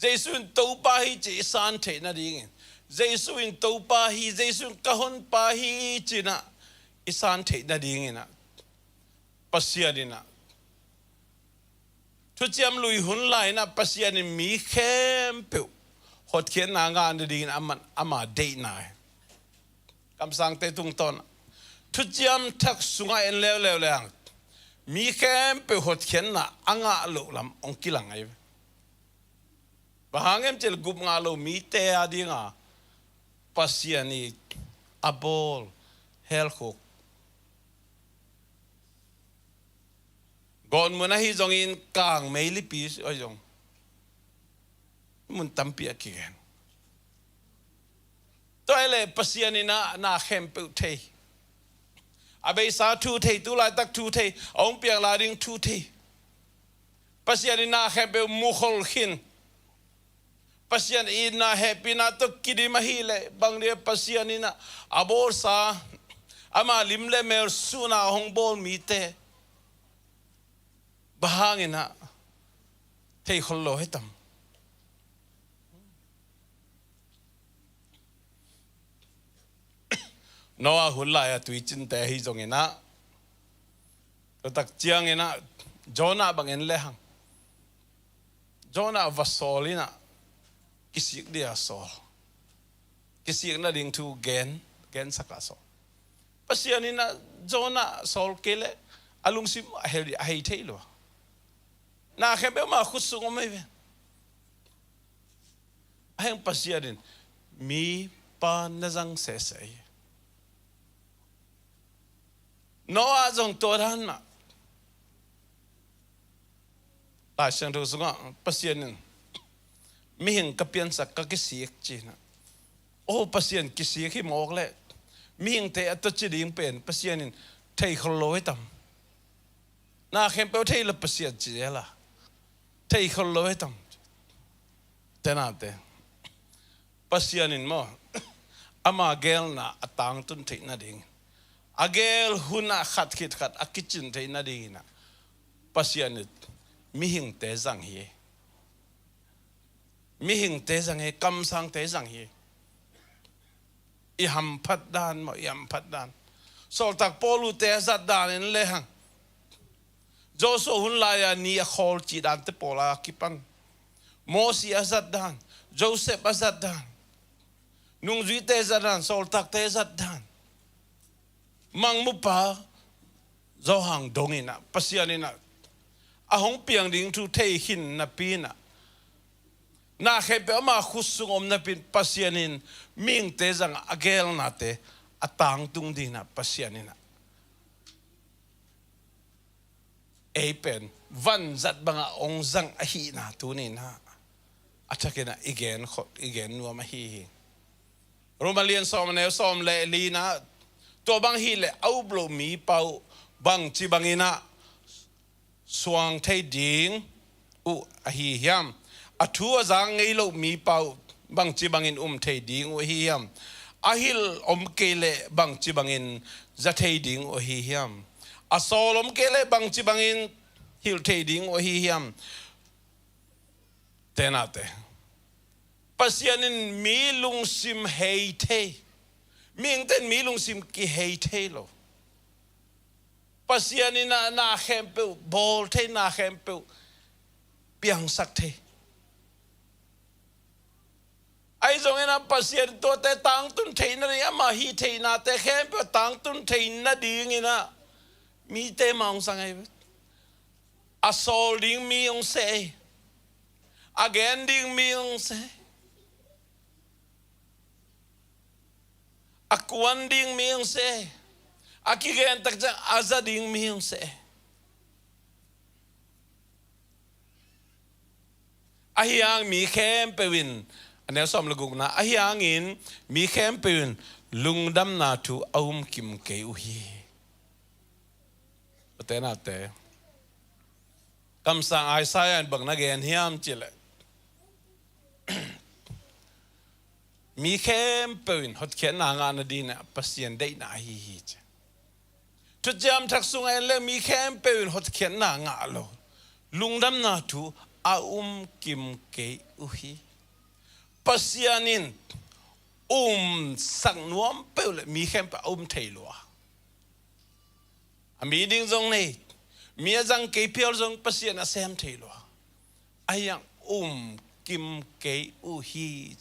Giêsu in tàu pa hi chỉ san thế na đi Giêsu in tàu pa hi Giêsu kahon pa hi chỉ na isan thế na đi na pasia đi na thu chiam lui hun lại na pasia ni mi khem pe hot khen na nga na đi na ama date na kam sang te tung ton thu chiam thak sunga en leo lang mi khem pe hot khen na anga lo lam ong kilang ai bahangem chel gup nga lo mi te adi nga pasia ni abol hel khok gon mo na hi jong in kang mai li pi oi jong mun tam pi ki gen toile pasia ni na khem pe the abe sa thu the tu lai tak thu the ong piang la ding thu the pasia ni na khem pe mu khol khin pasian ina happy na to kidi mahile bang dia pasian ina abor sa ama limle mer suna hong bol mite bahangina thei khollo hetam noa hulaya tui chin te hi jong ina to tak chiang ina jona bang en le hang jona vasolina kisik dia sol kisik na ding tu gen sakaso pasian ina jona sol kele alung sim hei thailo na khebe ma khusung me ve aheng pasian mi pa na jang se se no a jong to dan na ta sang tu sunga pasian mi hing kapian sak ka kisik china o pasien kisik hi mok le mi hing te at chi ding pen pasien thei kholoi tam na khem pe thei la pasien chi la thei kholoi tam tenate pasien mo ama gel na atang tun thei na ding agel huna khat akichin thei na ding na pasien mi hing te jang hi mi hing te jang he kam sang te jang hi i ham phat dan mo yam phat dan sol tak polu te zat dan en le hang jo so hun la ya ni a khol chi dan te pola kipan mosi azat dan joseph azat dan nung zui te zat dan sol tak te zat dan mang mu pa zo hang dongina pasianina ahong piang ding thu thei hin na pina na khepe ma khusung na pin pasianin ming te jang agel na te atang tung dina pasianina epen van zat banga ong zang a hi na tu ni na achakena igen nu ma hi romalian som le lina to bang hi le au blo mi pau bang chi bangina suang thei ding u a hi hiam athua zang ngei lo mi pau bang chi bangin thei ding o hi hiam ahil kele bang chi bangin za thei ding o hi hiam asol kele bang chi bangin hil thei ding o hi hiam tenate pasianin mi lung sim hei the ming ten mi lung sim ki hei the lo pasianin na khempe bol the na khempe piang sak the ai zong ena pasien to te tang tun thein na ma hi thein na te khem pe tang tun thein na ding ina mi te maung sang ai a sol ding mi ong se again ding mi ong se a kuan ding mi ong se a ki gen tak ja aza ding mi ong se a hiang mi khem pe win anh em xóm lục na ai ang in mi khem pin lung dam na thu aum kim ke u hi te na te kam sang ai sai an bang na gen hiam chile mi khem pin hot khen na nga na din pasien dei na hi hi tu jam thak sung ai le mi khem pin hot khen na nga lo lung dam na thu kim ke uhi pasianin sang nuam pel mi khem pa thailwa ami ding jong nei mi jang ke pial jong pasian asem thailwa ayang kim ke uhi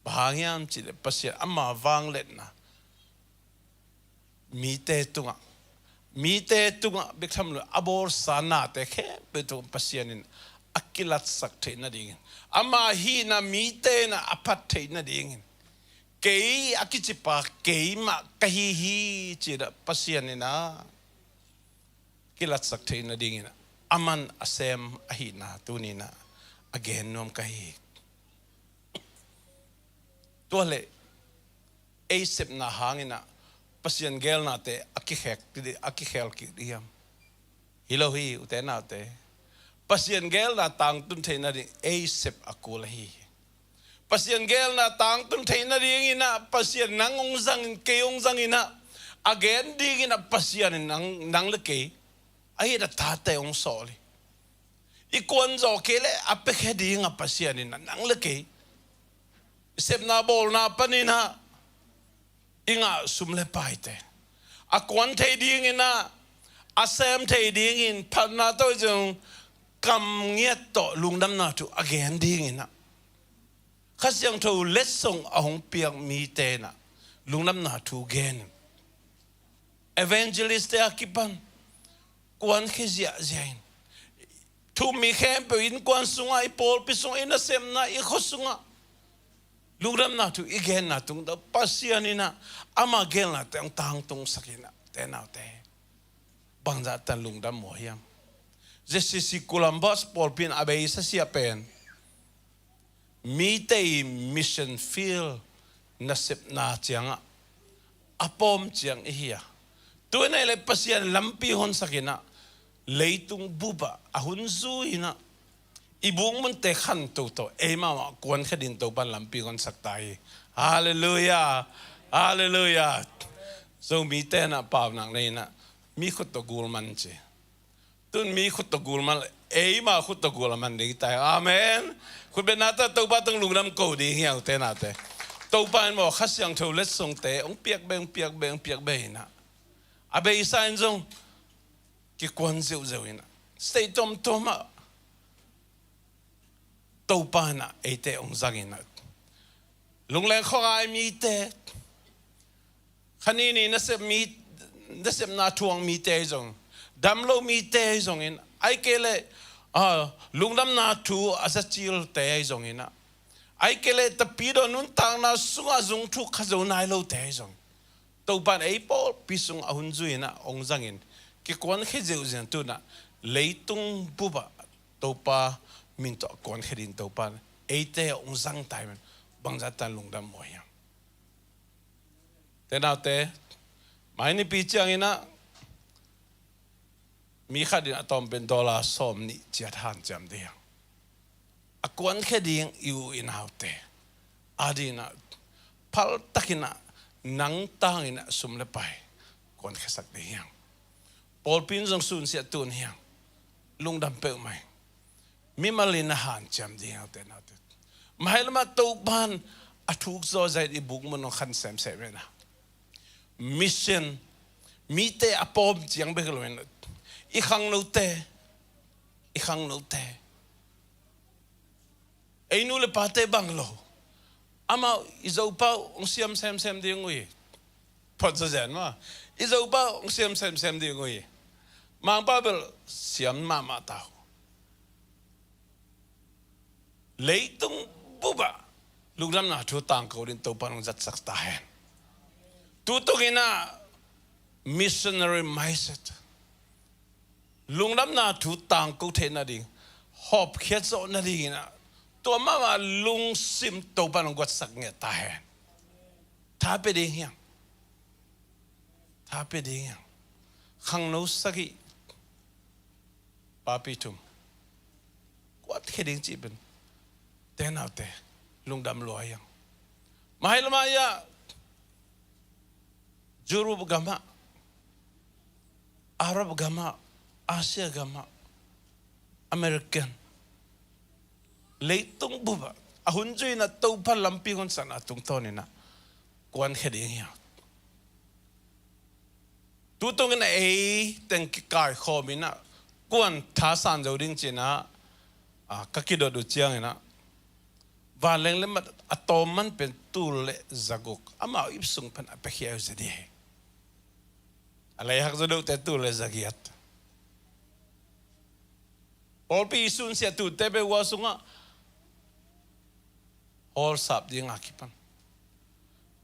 bahangyam chi pasian ama wang let na mi te tunga bikham lo abor sana te khe betu pasianin akilat sak the na ding ama hi na mi te na apat the na ding ke akichipa ke ma kahi hi chira pasianina kilat sak the na ding aman asem ahi na tunina again nom kahi tole asep na hangina pasian gel na te akikhel ki diam hilohi utena te pasian gel na tang tun the na ri asep akul hi pasian gel na tang tun the na ri ina pasian nangong zang keong zang ina again ding ina pasian nang le ke ai da ta te ong soli ikon zo kele apekhe ding a pasian ina nang le ke sep na bol na panina inga sumle paite akwan thei ding ina asem thei ding in panna to jong kam ngiet to lungdam na tu again ding ina khasyang tho lesong ahong piang mi te na lungnam na thu gen evangelist akipan kwan khizia zain thu mi khem pe in kwan sunga I pol pisong ina sem na I khosunga lungnam na thu igen na tung da pasianina ama gel na tang tang tung sakina te na te bangza tan lungdam mo hiam ZCC Columbus Paupi abei sa sia pen Mitei mission field nasip na chianga apom chiang ihia tu na le pasian lampi hon sakina leitung buba ahun zuina ibung mun te khan to ema ma kon khadin to ban lampi hon saktai hallelujah hallelujah so mi te na paw nang nei na mi khut to gul man che tun mi khut to gul man ema khut to gul man ding tai amenคุณเป็นนาตาตัวบ้าต้องลุงน้ำกูดีเหี้ยวเตนาเตตัวบ้านบอกขัดยังเท่าเล็ดส่งเตะองเปียกเบงเปียกเบงเปียกเบงนะอาเบย์สายจงกี่ควันเสียวเสียวนะสเตย์ตมอ่ะตัวบ้านน่ะไอเตะองจังนะลุงแรงข้อไอมีเตะคันนี้นี่นัสเซมนาทวงมีเตะจงดำโลมีเตะจงอินไอเกลลุงดำนาทูอาศัยจิลเตยจงอินะไอเกลตะปีดนุนทางนาสุงอาจงทุกขจนายโลเตยจงตัวปันไอปอลพิสุงอาหุนจุยนะองจังอินกี่คนเขจิวเจนตุนะเลยตุงบุบะตัวปามินตะคนเขดินตัวปันไอเตยองจังไตมันบางจัดตันลุงดำมวยแต่นาเตไม่นี่ปีจังอินะมีขัดดินอะตอมเป็นดอลลาร์สมนี่เจียทานจำเดียงอากวนแค่ดิงอยู่อินเอาเตอาดีนะพัลตักินะนังตางอินะสุมเลไปกวนแค่สักเดียงปอลปินจงสูญเสียตัวเฮียงลุงดำเปิลไหมมีมาลินอาหารจำเดียงเตนะเตมาให้ละมาตุกบ้านอาทุกโซใจอีบุกมันนขันแซมเสวนะมิชชั่นมีเตอปอมเจียงเบกลเวนอีขังโนเตไอ้นู่นเลยปาเตบังโลอามาอิจอุปาองเสียมเซมเดียงวยพอจะเห็นว่าอิจอุปาองเสียมเซมเดียงวยมังป้าเบลเสียมมาตาวเลยตุงบุบะลูกดำนาทูตังเขาดินตัวปานองจัดสักตาเห็นตัวตุกินะmissionary mindsetลุงดำนาถูต่างกูเทนาดิหอบเขียนโซนาดินะตัวมาลุงซิมตัวปานองกัดสักเงตาเห็นท้าไปดีเหี้ยขังโนสักกี่ปาปิทุมกวาดเขดิงจีเป็นเต้นเอาเตะลุงดำรวยยังมาให้ละมายาจูรุบกามะอาหรับกามะอาเซียกามะ อเมริกันเลยตุงบุบะหุ่นจุยนะตัวพันลำปีคนสันตุงโตนี่นะกวนเขดีเหี้ยตัวตรงนั้นแต่งกิกายข้อมินะกวนท้าสานเจ้าดิ้งจีนะก็คิดดูเจียงนะว่าเรื่องเล่มันอะตอมมันเป็นตัวเละจักกอามาอิบสุงพันอเปเขียวจะดีอะไรฮักจะดูแต่ตัวเละจักยัดพอปีสุนเสียตัวเตเบว่าสุงะฮอลสับยังอาคิปัน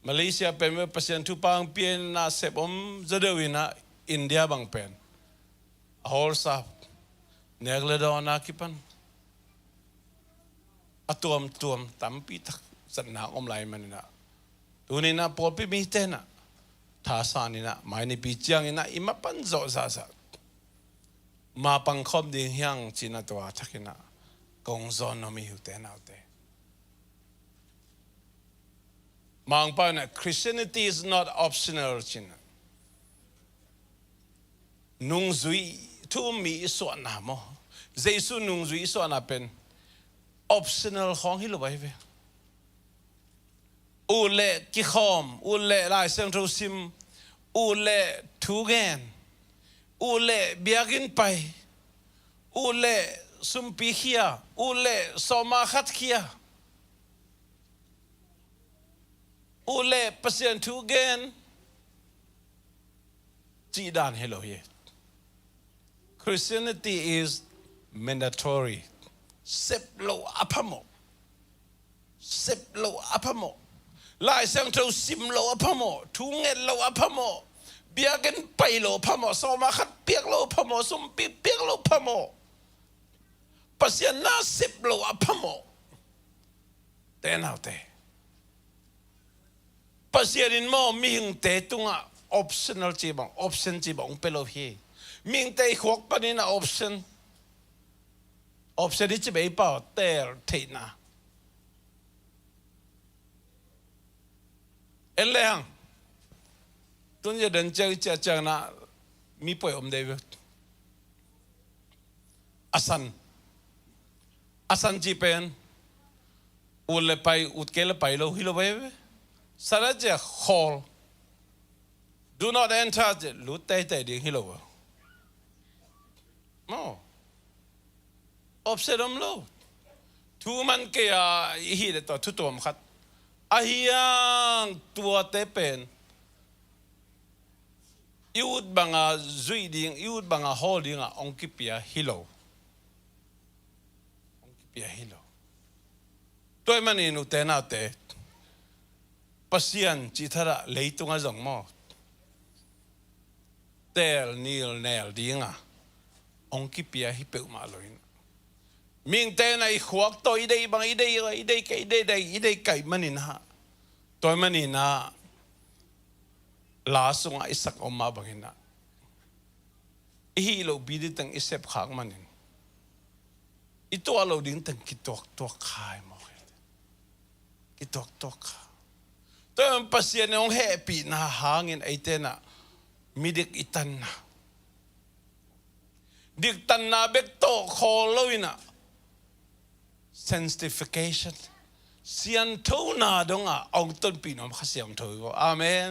มาเลเซียเป็นเมื่อประเทศทุพางเปลี่ยนนาเซบอมจะเดินนะอินเดียบางเป็นฮอลสับเนกเลดอนาคิปันตัวมตั้มปีทักสันหาอมไลมันนะตัวนี้นะพอปีมีเตนะท่าสานี่นะไม่ในปีเจียงนี่นะอิมาปันโจซาซามาปังคอมดีเฮียงจีน่าตัวทักนะกงซอนนมีอยู่เตนะเอาเตมังปานะ Christianity is not optional จีน่านุ่งจุยทุ่มมีส่วนน้ำมั้งเจสุนุ่งจุยส่วนน้ำเป็นoptional ของฮิโลไว้เว้อูเล่กิขอมอูเล่ลายเซนทรัลซิมอูเล่ทูเกนอูเล่เบียกินไปอูเล่ซุมปีเขียอูเล่สมาขัดเขียอูเล่เปอร์เซ็นต์ทูเกนจีดานฮิโลเย Christianity is mandatoryเซปโลอัพโมเซปโลอัพโมลายเสียงเท่าซิมโลอัพโมทุ่งเงินโลอัพโมเบียกันไปโลอัพโมสมาขัดเปียกโลอัพโมสมปีเปียกโลอัพโมปัสยานาเซปโลอัพโมเตนเอาเตปัสยาดินโมมีหิงเตตุงะ optional จีบัง option จีบังเปโลพีมีหิงเตขวกปนินะ option option ที่จะไปเป่าเตอร์เทน่าเอลเลงตุนจะเดินเจอจังนะมีป่วยอมเดวิดอาสันจีเป็นอุลเลไปอุดเกลไปโลฮิโลเวสารเจฮอล do not enter เจลุตเตะดิ่งฮิโลเวโม่option โลทูมันเกียฮีเดตัวทุตัวมขัดอาฮิยังตัวเตเป็นยูดบังอาจุยดิ่งยูดบังอาฮอลดิ่งองคิปยาฮิโลตัวมันอินุเตน่าเตปัสยันจิตระเลยตุงอาจงมอเตลนิลเนลดิ่งองคิปยาฮิเปอุมาลอยมิงเตนไอขวกตัวอีเดย์บางอีเดย์ไก่มันนี่นะตัวมันนี่นะลาสุงไอสักออกมาบางนะฮีโร่บิดตั้งอิเซฟข้างมันนี่อีตัวเราดิ้งตั้งกิตัวขายมองกิตัวขาตัวมันปัสยานองแฮปีนะหาเงินไอเตนะมีเด็กอีตันนะเด็กตันนะเบกโตคอลอยนะsanctification เสียนเท่านาดงเอาต้นปีน้องข้าเสียงเท่าอาเมน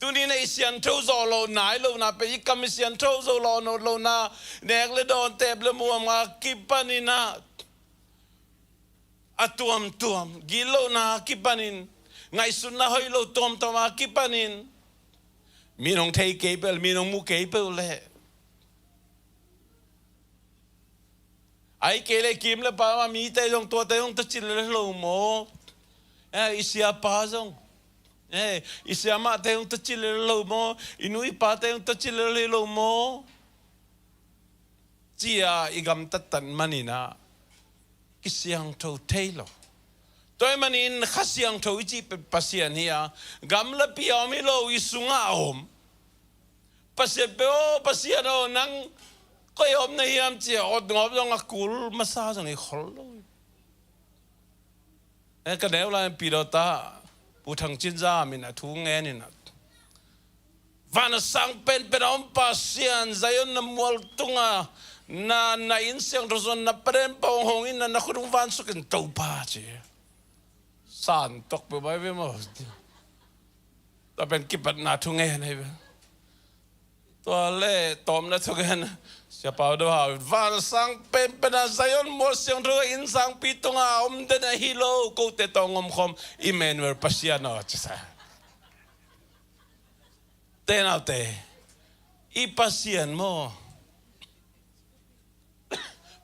ตัวนี้ในเสียนเท่าโซโลนายโลนาเป็นกรรมเสียนเท่าโซโลโนโลนาเนกเลดอนเตบเลมัวมากิปันินาอัตวมกิโลนากิปันินไงสุนนะให้โลตวมมากิปันินมีน้องเทเกเปลมีน้องมูเกเปลเลยไอ้เกลกิมเลยป้ามามีแต่ยงตัวแต่ยงตัดจิลเลยโลโมอิเสียป้าจงอิเสียมาแต่ยงตัดจิลเลยโลโมอินุยป้าแต่ยงตัดจิลเลยโลโมจีอาอีกำตัดตันมันนี่นะกิเสียงเท่าเทโลตัวมันนี่ข้าเสียงเท่าจีเป็นภาษาเนี่ยกำลังพิจารณาโลอิสุงาอมภาษาเปโอภาษาโนนังก็ยอมในยามเจ้าอดงอบยังกุลมาซาจังไอ้ขลุ่ยก็เดี๋ยวเราปีเราตาผู้ทางจินจามินะทุ่งเงินนี่นะวันสังเป็นอมปัสยันใจนมวลตุงะ na in siang roson na pren pong hongin na nakurung van sukin tau pa chi san tok pe bai ve mo ta pen kipat na thu nge nei to le tom na thogen sia pau do ha van sang pen pena zayon mo siang ro in sang pitunga de na hilo ko te tongom khom Emmanuel pasiano chisa tenaute I pasien mo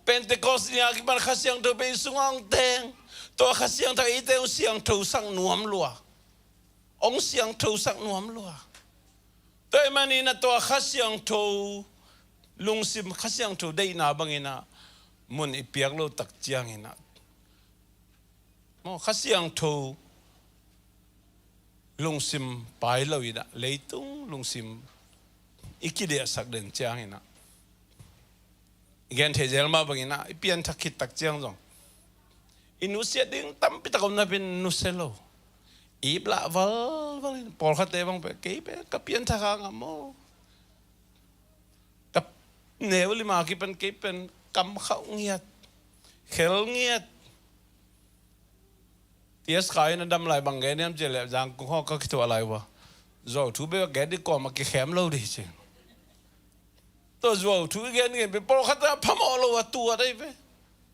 Pentecost ni aki man khasiang to be sungang teng to khasiang ta ite ong siang to sang nuam lua ong siang to sang nuam lua to mani na to khasiang to lungsim khasiang to dei na bangina mun ipiak lo tak chiang ina mo khasiang to lungsim pai lo ida leitung lungsim ikide sak den chiang ina igen thezel ma bangina ipian thakit tak chiang jong inusia ding tam pitakom na bin nuselo ibla val por khate bang pe ke pe kapian thaka ngamo kap neuli ma ki pen ke pen kam khau ngiat khel ngiat tias khai na dam lai bang ge nem chele jang ko ho ka ki to lai wa zo thu be ge di ko ma ki khem lo di chi to zo thu ge ni be por khata phamolo wa tu dai ve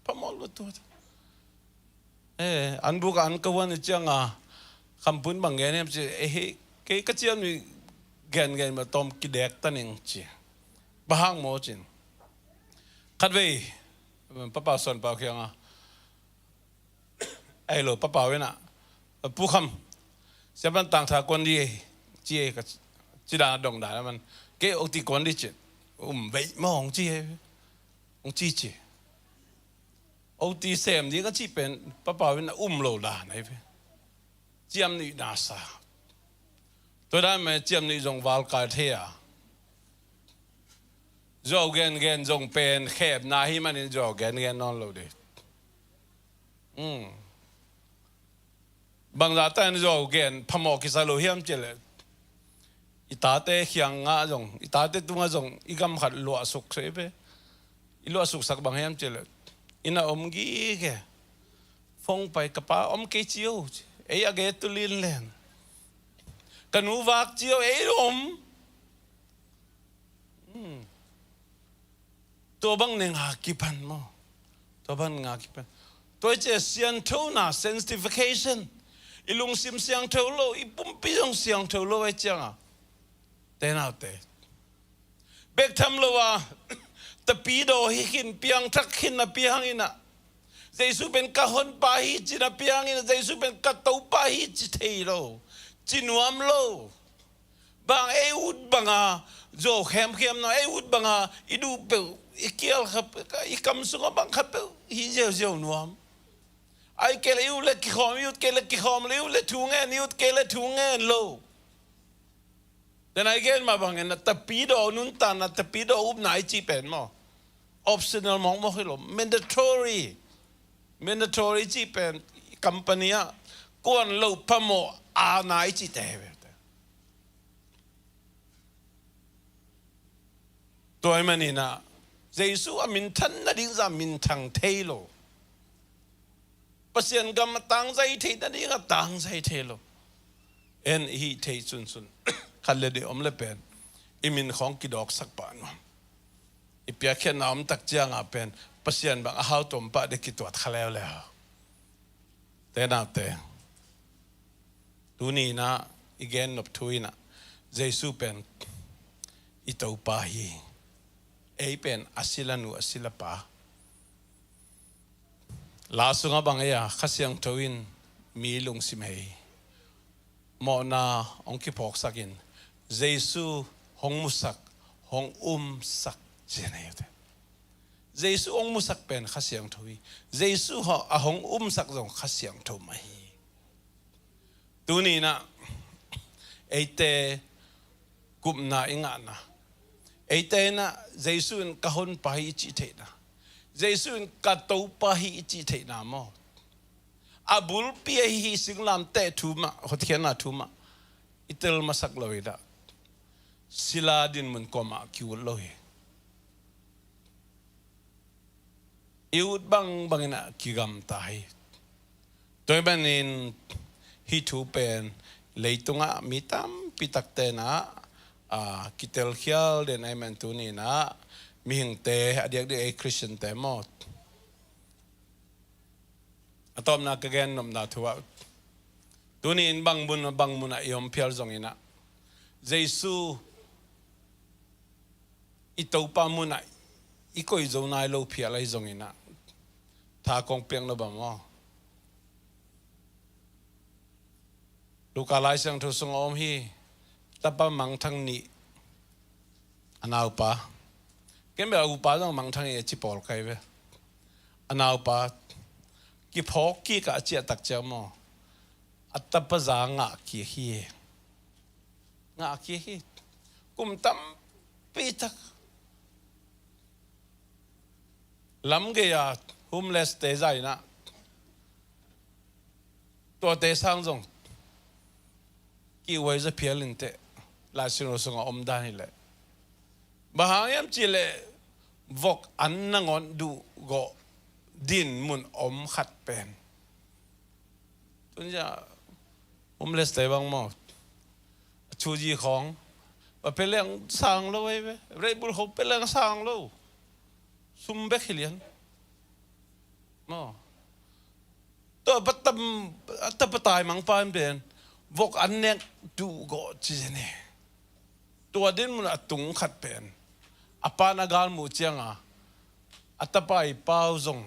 phamolo tu an bu ka an ka wan chang a kampun bang ge nem chi ke ka chiam ni gen ma tom ki dek taning chi bahang mo chin khat ve papa son pa kyang a ai lo papa we na pu kham se ban tang tha kon di chi ka chi da dong da man ke ok ti kon di chi vậy mà ông chi chi ông ti xem đi cái chi bên bảo bên lầu đà này vậy chiêm nị đà sa tôi đã mà chiêm nị dùng vào cả thế à do gen dùng pen khép na hi mà nên do gen non lầu đấy bằng giá tay do gen phàm mò cái sao hiểm chứ lệ itate khiang nga jong itate tunga jong igam khat lo suk sebe ilo suk sak bang hem chele ina omgi ke phong pai kapa om ke chiu ei age tulin len kanu wak chiu ei om to bang neng ha kipan mo to bang nga kipan to che sian tho na sanctification ilung sim siang tho lo ipum pi jong siang tho lo e changa tên nào thế, bếc tham lova, tập pi đồ hi hin piang thắc hin na piang ina, Giêsu bên cả hôn pa hi chỉ na piang ina, Giêsu bên cả tàu pa hi chỉ thấy lo, chỉ nuam lo, bang eud bang à, jo khem na eud bang à, idu pe, ikial khap, ikam sunga bang khap, hi jeo nuam, ai kele iu le kikhom iu kele kikhom le iu le thungen iu kele thungen lo. Then again mabang na tapido nunta na tapido up na chi pen mo optional mong mo hilo mandatory chi pen company a kon lo pamo a na chi te toy manina Jesu amin than na ding za min thang thelo pasien gam tang zai the na ding tang zai thelo en hi the sun khale de omle pen imin khong ki dok sak pa no ipia khen nam tak chiang a pen pasien bang a hau tom pa de ki tot khalew le te na te tu ni na igen nop thuina Jesu pen itau pa hi ei pen asilanu asila pa la sunga bang ya khasiang thoin mi lung simei mo na ong ki phok sakin Jesu hong musak hong sak chenay te Jesu ong musak pen khasiang thui Jesu ha hong sak jong khasiang tho mai tu ni na eite kum na inga na eite na Jesu in kahon pa hi chi the na Jesu in ka to pa hi chi the na mo abul pi hi singlam te thu ma hothian na thu ma itel masak loida sila din mun koma kiu lohi iut bangina kigam tahi toy banin hi thu pen leitunga mitam pitak te na kitel khial den ai man tu ni na mi hing te adiak de a Christian te mot atom na kagen nom na thuwa tu ni in bang mun a yom phial zong ina Jesu itopa mun a ikoi zo nai lo phial ai zong ina tha kong peng no ba mo lukalai sang thu sung om hi tapa mang thang ni anau pa kem ba upa dang mang thang e chi pol kai ve anau pa ki phok ki ka chia tak cha mo atapa za nga ki hi kum tam pi tak lam ge ya homeless te zai na to te sang jong ki wai za phialin te la sino songa om dan hi le bahayam chile vok an nangon du go din mun om khat pen tunya homeless te bang mo chu ji khong ba peleng sang lo we re bul ho peleng sang lo sum be khilian mo to batam atapatai mang pan ben vok an nek du go chi ne tua din mun atung khat pen apa nagal mu chianga atapai pau zong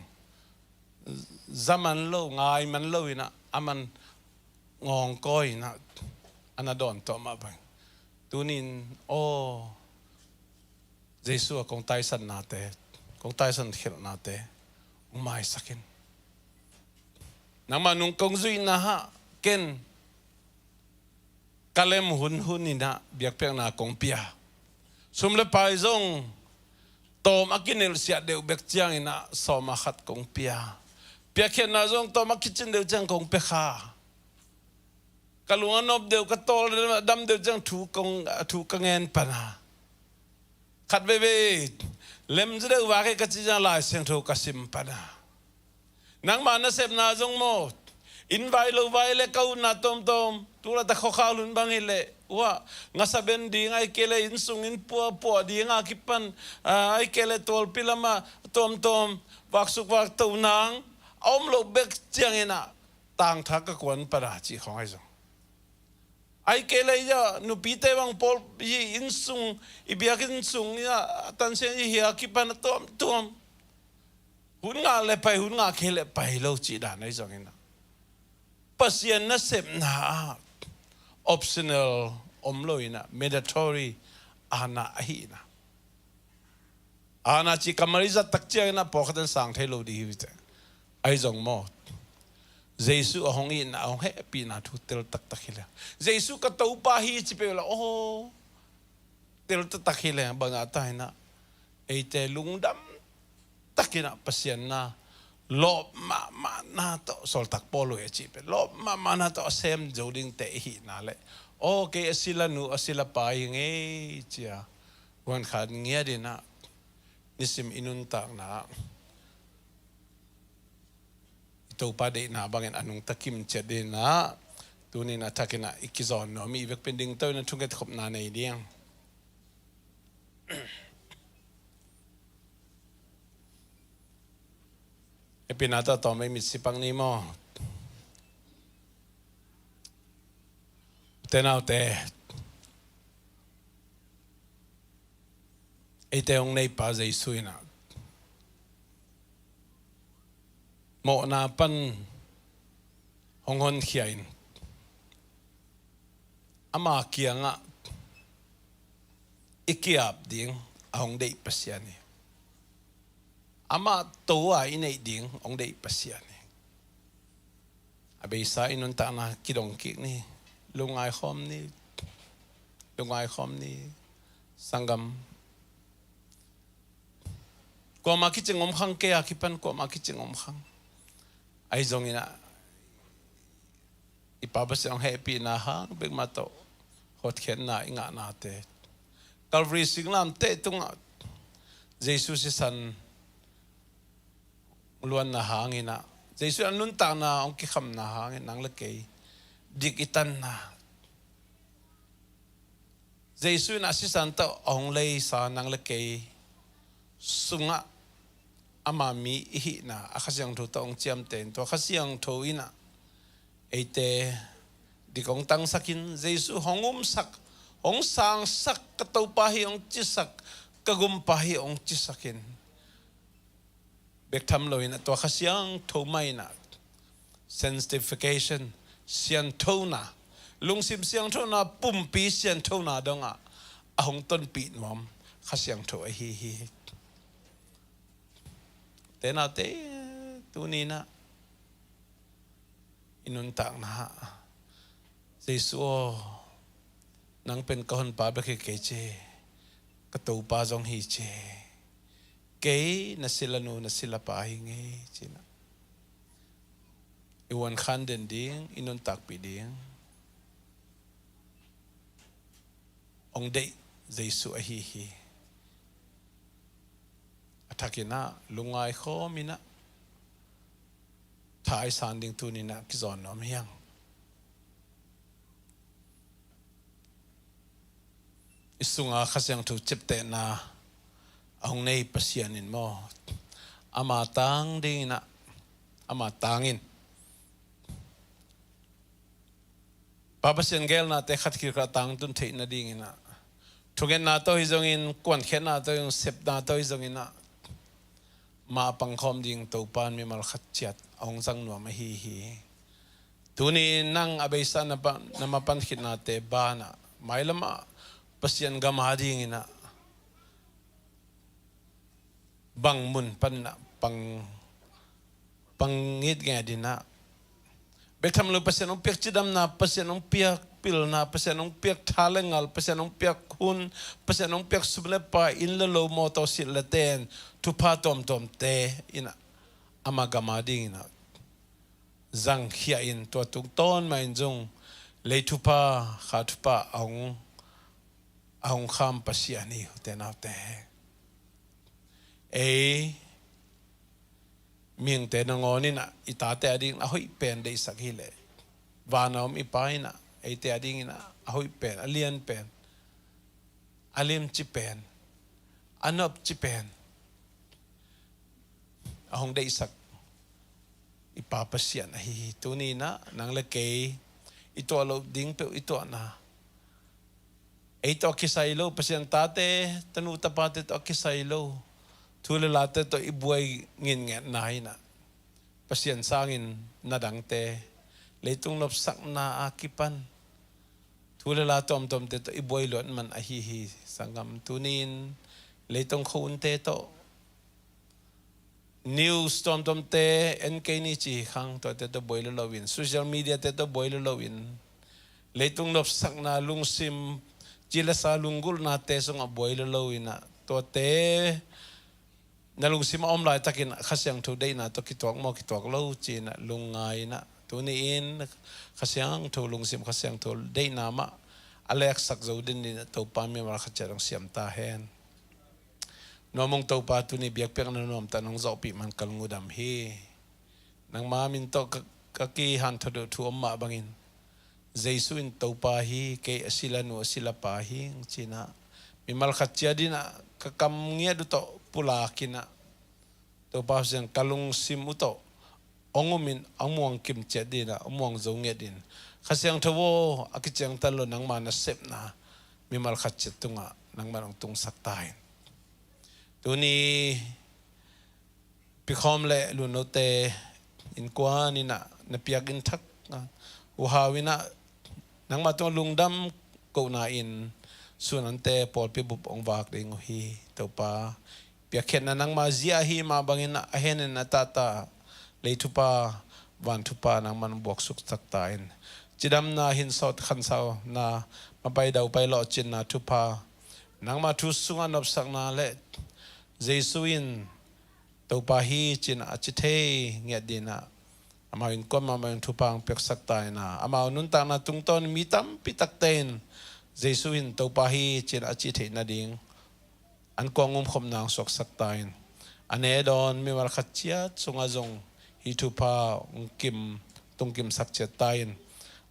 zaman lo ngai man lo ina aman ngong koi na anadon to ma bang tunin o Jesu kong tai san na te kong tai san khil na te umai sakin nang manung kong zui na ha ken kalem hun ina biak pek na kong pia sumle pai zong tom akinel sia deu bek chiang ina soma khat kong pia khen na zong tom akichin deu chang kong pe kha kalungan op deu ka tol dam deu chang thu kangen pana khat be lem zeu wa ke ka chi jang lai seng tho ka sim pana nang ma na sep na zong mo in vai le kau na tom tura ta khokhalun bangile wa ngasaben di ngai kele in sung in po di nga kipan ai kele tol pilama tom waksuk wak to nang om lo bek chiang ina tang tha ka kwan para chi khong ai zong ai kele ya nu pite bang pol yi in sung ibiak in sung ya tan sen hi kipan tom hun nga le pai hun nga kele pai lo chi da nai zong ina pasien na sep na optional omloina mandatory ana ahina ana chi kamariza takchia na pokhatan sang thelo di hite ai jong mo Jesu ahong in ahong happy na thu tel tak takhila Jesu ka to pa hi chi pe la oh tel tak takhila banga ta na eite lungdam takina pasien na lo ma na to sol tak polo e chi pe lo ma na to sem joding te hi na le okay asila nu asila pa nge chia wan khan nge dina nisim inun tak na to pa de na bangen anung takim che de na tunin atakina ikizon no mi vek pending to na thunget khop na nei diang epinata to mai misipang ni mo tenau te ite ong nei pa Jesu ina mo na pan hongon khiain ama kianga ikiap ding ahong dei pasiani ama towa inay ding ong dei pasiani abay sa inun ta na kidong kik ni lungai khom ni sanggam ko makiching om khang ke akipan ko makiching om khang ai zong ina ipabas ang happy na ha big mato hot khen na inga na te Calvary singlam te tunga Jesus san luan na hangin na Jesus an nun ta na ong kikham na hangin nang lekei dik itan na Jesus na si santa ong lei sa nang lekei sunga amami ihi na akasyang tho tong chiam ten to akasyang tho ina ete dikong tang sakin Jesus hongum sak ong sang sak kataupahi ong chisak kagumpahi ong chisakin bektam loin to akasyang tho mai na sanctification sian tho na lungsim siang tho na pumpi sian tho na donga ahong ton pi mom akasyang tho hi tenate tunina inuntang na Jesus nang pen kahon pa ba keche katu pa jong hi che ke na sila no na sila pa hingi china iwan khanden ding inuntak pi ding ong dei Jesus hi atakina lungai kho mina thai sanding tu ni na kizon nom hiang isunga khasyang tu chepte na ong nei pasianin mo amatang ding na amatangin papasian gel na te khat kir ka tang tun thei na ding na thugen na to hizongin kwan khen na to yung sep na to hizongin na ma pangkhom ding to pan mi mal khat chat ong sang no ma hi tuni nang abeisa na pa na mapan khit na te ba na mailama pasian gama ding ina bang mun pan na pangit nga din na bekham lo pasian ong pek chidam na pasian ong piak pil na pasian ong piak thalengal pasian ong piak hun pasian ong piak sublepa in lo mo to silaten tu pa tom te ina amagama ding ina zang hia in to tung ton main jong le tu pa kha tu pa ong kham pasiani te na te ming te nangoni na itate ading ahoi pen de sakhile vanom ipaina te ading ina ahoi pen alien pen alim chi pen anop chi pen ahong de sak ipapasian hi tuni na nang le ke ito lo ding pe ito na ito kisailo pasian tate tanu tapate to kisailo thule late to ibuai ngin nge nai na pasian sangin nadang te leitung lop sak na akipan thule la tom te to ibuai lon man hi sangam tunin leitung khun te to news tom te nk ni chi khang to te to boil lowin social media te to boil lowin leitung lop sak na lungsim chila sa lungul na te song boil lowin na to te nalungsim om lai takin khasyang today na to kitwak mo kitwak lo china lungai na tuniin khasyang to lungsim khasyang to day na ma alek sak zo din ni to pa mi mar khacharang siam ta hen nomong to pa tu ni biak pek na nom tanong zo pi man kalngudam hi nang mamin to kaki han thodo thu amma bangin Jesus in to pa hi ke asila no sila pa hi china mi mal khachia dina kakam ngia du to pula kina to pa siang kalung sim uto ongumin among kim che dina among zo nge din khasyang thawo akichang talo nang mana sep na mi mal khachet tunga nang manong tung saktain tuni pikhom le lunote in kwa ni na piak in thak uhawina nang matong lungdam ko na in sunante pol pi bup ong wak ding hi to pa piakhen na nang ma zia hi ma bangin na ahen na tata le tu pa wan tu pa nang man bok suk taktain chidam na hin sot khan saw na mapai dau pai lo chin na tu pa nang ma thu sunga nop sak na le jesuin to pa hi chin a chithe nge dina ama in kom ma man thu pang pek sak tai na ama nun ta na tung ton mi tam pitak ten jesuin to pa hi chin a chithe na ding an kongum khom nang sok sak tain anh ấy đón mi mal khát chiết sung azong hi thu pa tung kim sắc chiết tain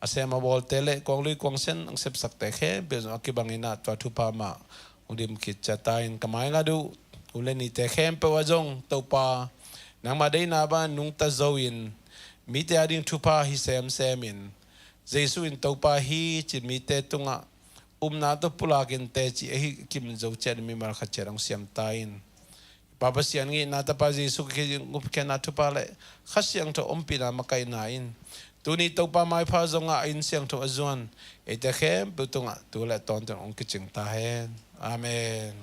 asem abol tele kong lui kong sen ang sep sak te khe be zo ki bangina twa thu pa ma udim kit chatain kamai nga du ulen ite khem pe wajong topa nang ma dei na ba nung ta zoin mi te ading thu pa hi semin jesu in topa hi chi mi te tunga na to pulakin te chi hi kim zo chen mi mal khat cherang siam tain papa sian ngi na ta pa jesu ki ngup ke na thu pa le khasyang to ompina makai nain tuni topa mai pha zonga in siang to azuan ete khem putunga tu le ton ton ong kiching ta hen amen